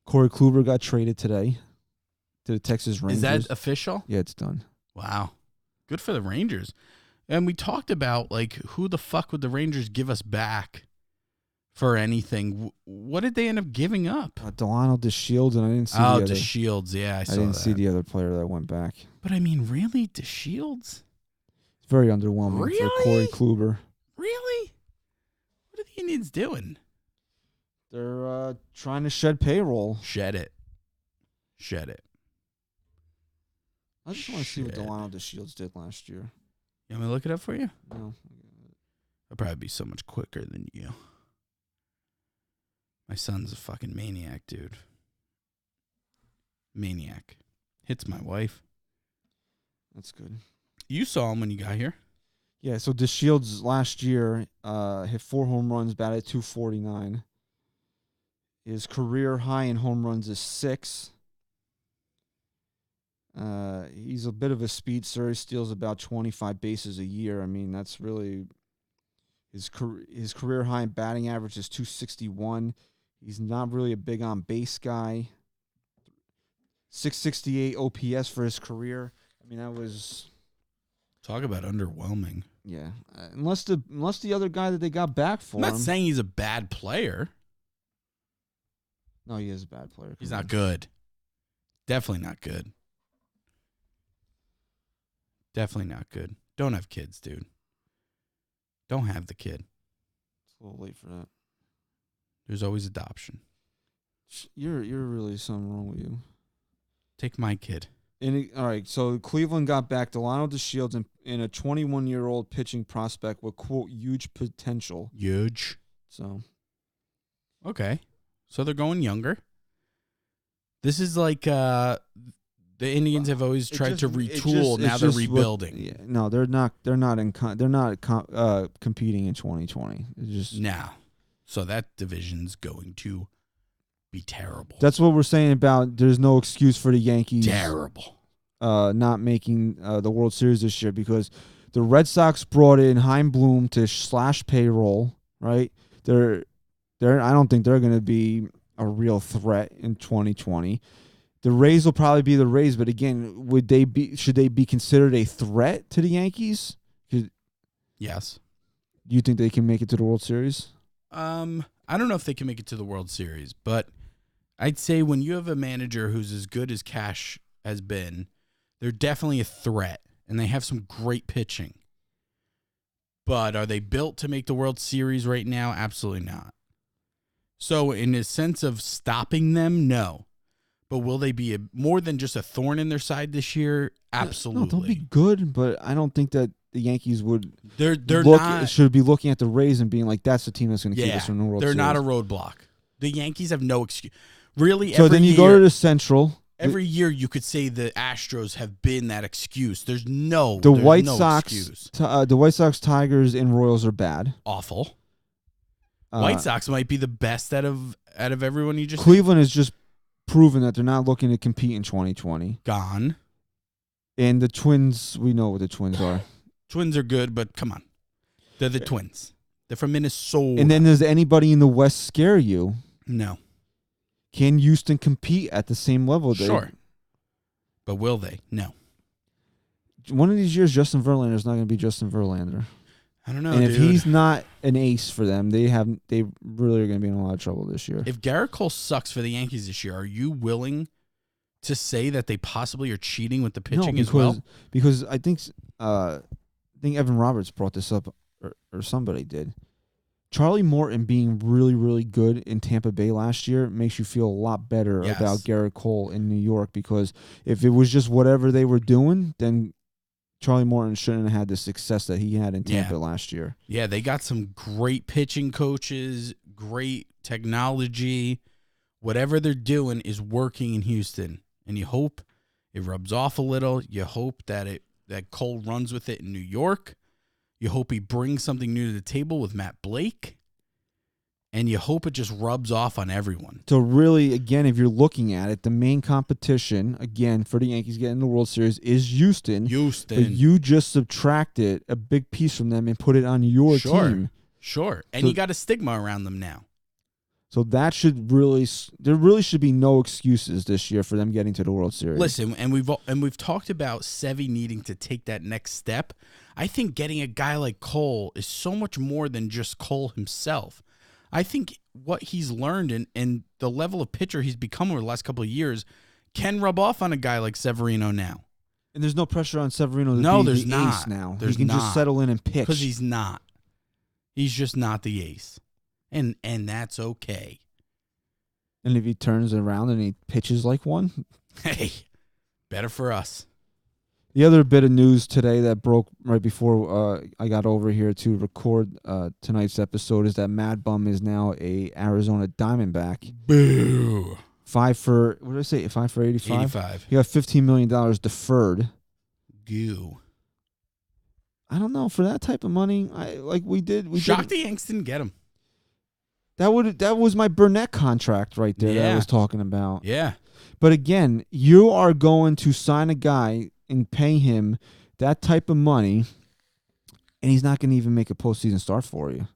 Corey Kluber got traded today to the Texas Rangers. Is that official? Yeah, it's done. Wow. Good for the Rangers. And we talked about, like, who the fuck would the Rangers give us back for anything? What did they end up giving up? Delano DeShields, and I didn't see the other. DeShields. Yeah, I didn't see the other player that went back. But, I mean, really? DeShields? It's very underwhelming for Corey Kluber. Really? What are the Indians doing? They're trying to shed payroll. Shed it. I just want to see what Delano DeShields did last year. You want me to look it up for you? No. I'll probably be so much quicker than you. My son's a fucking maniac, dude. Maniac. Hits my wife. That's good. You saw him when you got here. Yeah, so DeShields last year hit 4 home runs, batted .249. His career high in home runs is 6. He's a bit of a speedster. He steals about 25 bases a year. I mean, that's really his career high in batting average is .261. He's not really a big on base guy. .668 OPS for his career. I mean, that was talk about underwhelming. Yeah, unless the other guy that they got back for him. I'm not saying he's a bad player. No, he is a bad player. He's not good. Definitely not good. Definitely not good. Don't have kids, dude. Don't have the kid. It's a little late for that. There's always adoption. You're really something wrong with you. Take my kid. All right, so Cleveland got back Delano DeShields and a 21-year-old pitching prospect with, quote, huge potential. Huge. So. Okay. So they're going younger. This is like the Indians have always tried to retool. Now they're rebuilding. No, they're not. They're not competing in 2020. It's just now. So that division's going to be terrible. That's what we're saying about there's no excuse for the Yankees. Terrible. Not making the World Series this year because the Red Sox brought in Chaim Bloom to slash payroll. Right? I don't think they're going to be a real threat in 2020. The Rays will probably be the Rays, but again, should they be considered a threat to the Yankees? Yes. Do you think they can make it to the World Series? I don't know if they can make it to the World Series, but I'd say when you have a manager who's as good as Cash has been, they're definitely a threat, and they have some great pitching. But are they built to make the World Series right now? Absolutely not. So in a sense of stopping them, no. But will they be more than just a thorn in their side this year? Absolutely. No, they'll be good, but I don't think that the Yankees would. Should be looking at the Rays and being like, "That's the team that's going to keep us from the World Series." They're not a roadblock. The Yankees have no excuse. Really, so then you go to the Central. Every year you could say the Astros have been that excuse. There's no White Sox, excuse. The White Sox, Tigers, and Royals are bad. Awful. White Sox might be the best out of everyone you just. Cleveland has just proven that they're not looking to compete in 2020. Gone. And the Twins, we know what the Twins are. Twins are good, but come on. They're the Twins. They're from Minnesota. And then does anybody in the West scare you? No. Can Houston compete at the same level? Sure. But will they? No. One of these years, Justin Verlander is not going to be Justin Verlander. I don't know, and dude. if he's not an ace for them, they really are going to be in a lot of trouble this year. If Gerrit Cole sucks for the Yankees this year, are you willing to say that they possibly are cheating with the pitching as well? Because I think Evan Roberts brought this up, or somebody did. Charlie Morton being really, really good in Tampa Bay last year makes you feel a lot better about Gerrit Cole in New York, because if it was just whatever they were doing, then Charlie Morton shouldn't have had the success that he had in Tampa last year. Yeah, they got some great pitching coaches, great technology. Whatever they're doing is working in Houston, and you hope it rubs off a little. You hope that Cole runs with it in New York. You hope he brings something new to the table with Matt Blake. And you hope it just rubs off on everyone. So really, again, if you're looking at it, the main competition, again, for the Yankees getting the World Series is Houston. But you just subtracted a big piece from them and put it on your team. Sure. And you got a stigma around them now. So that should really, there really should be no excuses this year for them getting to the World Series. Listen, and we've talked about Sevy needing to take that next step. I think getting a guy like Cole is so much more than just Cole himself. I think what he's learned and the level of pitcher he's become over the last couple of years can rub off on a guy like Severino now. And there's no pressure on Severino to be there's the not. ace now. There's he can not. just settle in and pitch. Because he's not. He's just not the ace. And that's okay. And if he turns around and he pitches like one, hey, better for us. The other bit of news today that broke right before I got over here to record tonight's episode is that Mad Bum is now a Arizona Diamondback. Boo. 5 for, what did I say? 5 for 85? 85. He got $15 million deferred. Goo. I don't know. For that type of money, we Shocked the Yanks didn't get him. That was my Burnett contract right there that I Yeah. was talking about. Yeah. But again, you are going to sign a guy and pay him that type of money, and he's not going to even make a postseason start for you.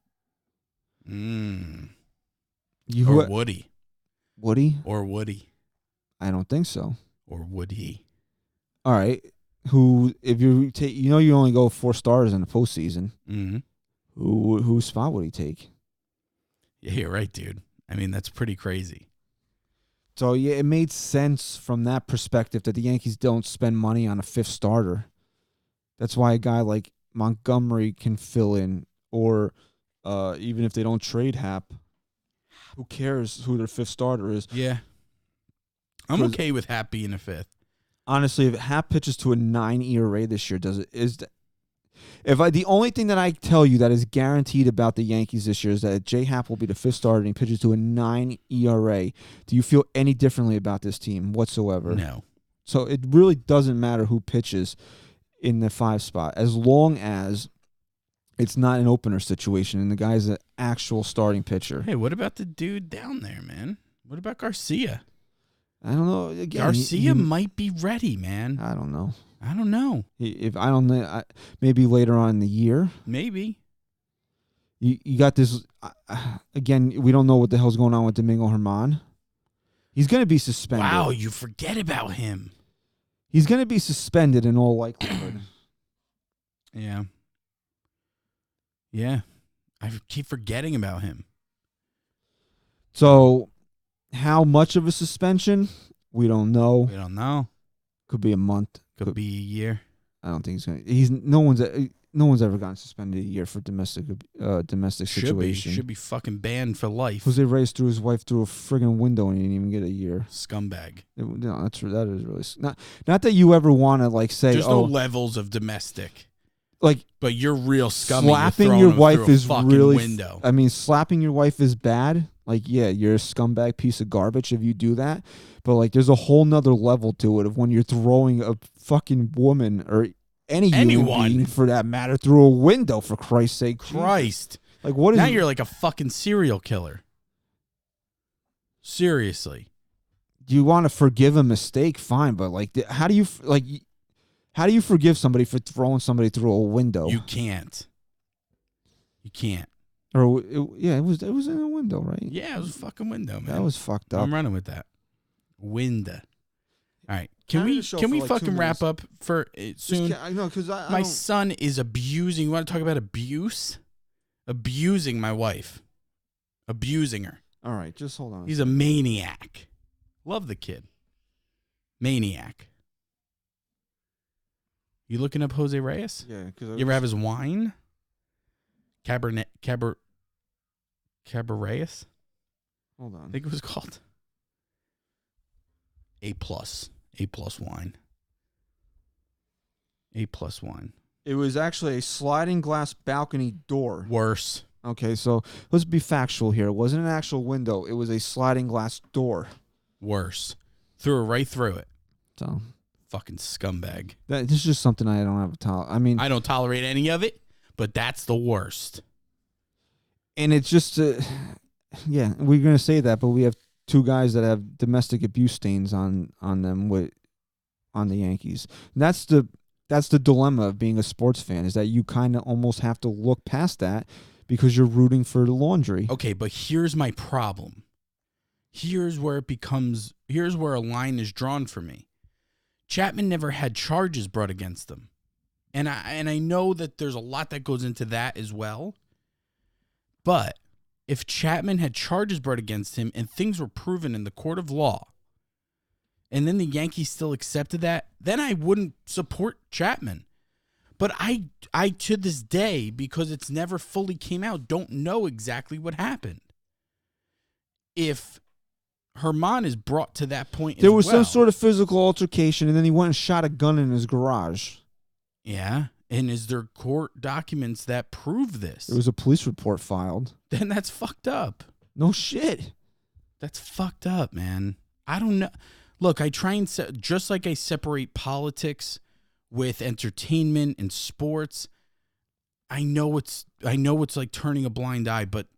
Or would he? Would he? Or would he? I don't think so. Or would he? All right. Who, if you take, you only go 4 starters in the postseason. Mm-hmm. Whose spot would he take? Yeah, you're right, dude. I mean, that's pretty crazy. So, yeah, it made sense from that perspective that the Yankees don't spend money on a 5th starter. That's why a guy like Montgomery can fill in, or even if they don't trade Hap, who cares who their 5th starter is? Yeah. I'm okay with Hap being a 5th. Honestly, if Hap pitches to a 9 ERA this year, the only thing that I tell you that is guaranteed about the Yankees this year is that J Hap will be the 5th starter and he pitches to a 9 ERA. Do you feel any differently about this team whatsoever? No. So it really doesn't matter who pitches in the 5 spot as long as it's not an opener situation and the guy's an actual starting pitcher. Hey, what about the dude down there, man? What about Garcia? I don't know. Again, Garcia might be ready, man. I don't know. If I don't know, maybe later on in the year. Maybe. You got this. Again, we don't know what the hell's going on with Domingo Germán. He's going to be suspended. Wow, you forget about him. He's going to be suspended in all likelihood. Yeah. Yeah. I keep forgetting about him. So, how much of a suspension? We don't know. We don't know. Could be a month. Could be a year. I don't think he's going to. No one's ever gotten suspended a year for domestic situation. Should be fucking banned for life. Jose Reyes threw his wife through a friggin' window and he didn't even get a year. Scumbag. No, that is really not that you ever want to say. There's no levels of domestic. But you're real scummy. Slapping your wife is really. Window. I mean, slapping your wife is bad. Yeah, you're a scumbag piece of garbage if you do that. But there's a whole nother level to it of when you're throwing a fucking woman or anyone being, for that matter, through a window. For Christ's sake, Christ! What is? Now you're like a fucking serial killer. Seriously. Do you want to forgive a mistake? Fine, but how do you How do you forgive somebody for throwing somebody through a window? You can't. You can't. It was in a window, right? Yeah, it was a fucking window, man. That was fucked up. I'm running with that. Window. All right. Can we fucking wrap up for soon? Because my son is abusing. You want to talk about abuse? Abusing my wife. Abusing her. All right, just hold on. He's a maniac. Love the kid. Maniac. You looking up Jose Reyes? Yeah. You ever have his wine? Cabernet Reyes? Hold on. I think it was called. A+ wine. A+ wine. It was actually a sliding glass balcony door. Worse. Okay, so let's be factual here. It wasn't an actual window. It was a sliding glass door. Worse. Threw it right through it. So fucking scumbag. This is just something I don't have I don't tolerate any of it, but that's the worst. And it's just, yeah, we're gonna say that, but we have 2 guys that have domestic abuse stains on them on the Yankees. And that's the dilemma of being a sports fan, is that you kind of almost have to look past that because you're rooting for the laundry. Okay, but here's my problem. here's where a line is drawn for me. Chapman never had charges brought against him. And I know that there's a lot that goes into that as well. But if Chapman had charges brought against him and things were proven in the court of law, and then the Yankees still accepted that, then I wouldn't support Chapman. But I to this day, because it's never fully came out, don't know exactly what happened. If Herman is brought to that point There was some sort of physical altercation, and then he went and shot a gun in his garage. Yeah. And is there court documents that prove this? There was a police report filed. Then that's fucked up. No shit. That's fucked up, man. I don't know. Look, I try and just like I separate politics with entertainment and sports. I know it's like turning a blind eye, but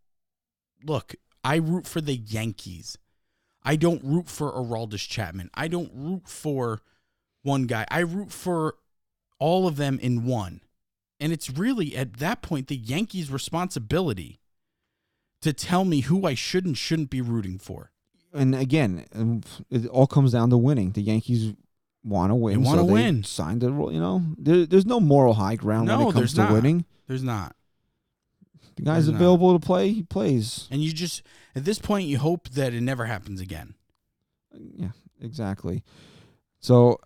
look, I root for the Yankees. I don't root for Aroldis Chapman. I don't root for one guy. I root for all of them in one. And it's really, at that point, the Yankees' responsibility to tell me who I should and shouldn't be rooting for. And again, it all comes down to winning. The Yankees want to win. They want to win. Signed it. There's no moral high ground when it comes to winning. There's not. The guy's available to play, he plays. And you just, at this point, you hope that it never happens again. Yeah, exactly. So,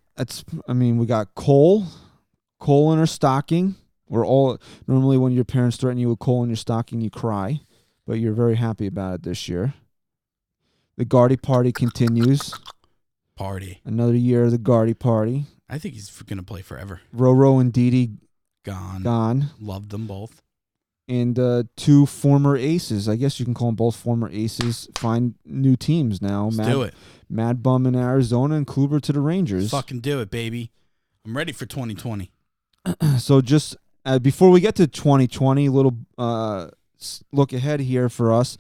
we got Cole in her stocking. Normally when your parents threaten you with coal in your stocking, you cry. But you're very happy about it this year. The Gardy party continues. Another year of the Gardy party. I think he's going to play forever. Roro and Didi gone. Love them both. And two former aces. I guess you can call them both former aces. Find new teams now. Let's do it. Mad Bum in Arizona and Kluber to the Rangers. Fucking do it, baby. I'm ready for 2020. So just before we get to 2020, a little look ahead here for us.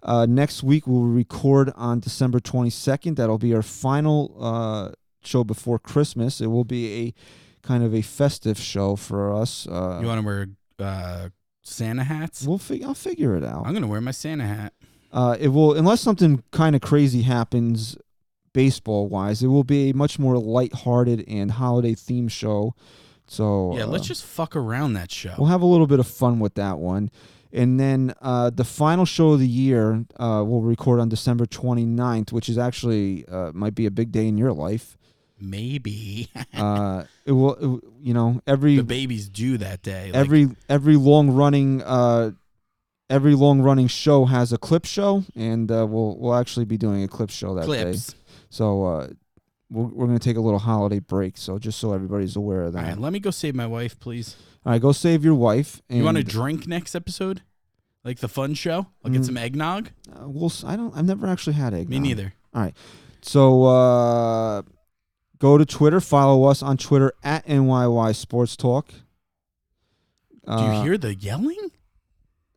Next week we'll record on December 22nd. That'll be our final show before Christmas. It will be a kind of a festive show for us. You want to wear Santa hats? I'll figure it out. I'm going to wear my Santa hat. It will, unless something kind of crazy happens baseball-wise, it will be a much more lighthearted and holiday-themed show. So yeah, let's just fuck around that show. We'll have a little bit of fun with that one. And then the final show of the year we'll record on December 29th, which is actually might be a big day in your life. Maybe. It will, every... The babies due that day. Every long-running show has a clip show, and we'll actually be doing a clip show that day. So we're going to take a little holiday break, so just so everybody's aware of that. All right, let me go save my wife, please. All right, go save your wife. And you want to drink next episode? Like the fun show? I'll get some eggnog? I've never actually had eggnog. Me neither. All right. So go to Twitter. Follow us on Twitter at NYY Sports Talk. Do you hear the yelling?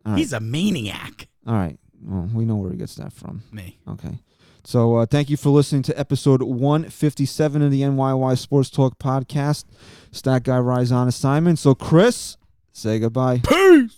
Right. He's a maniac. All right. Well, we know where he gets that from. Me. Okay. So thank you for listening to episode 157 of the NYY Sports Talk podcast. Stat Guy Rise on assignment. So, Chris, say goodbye. Peace.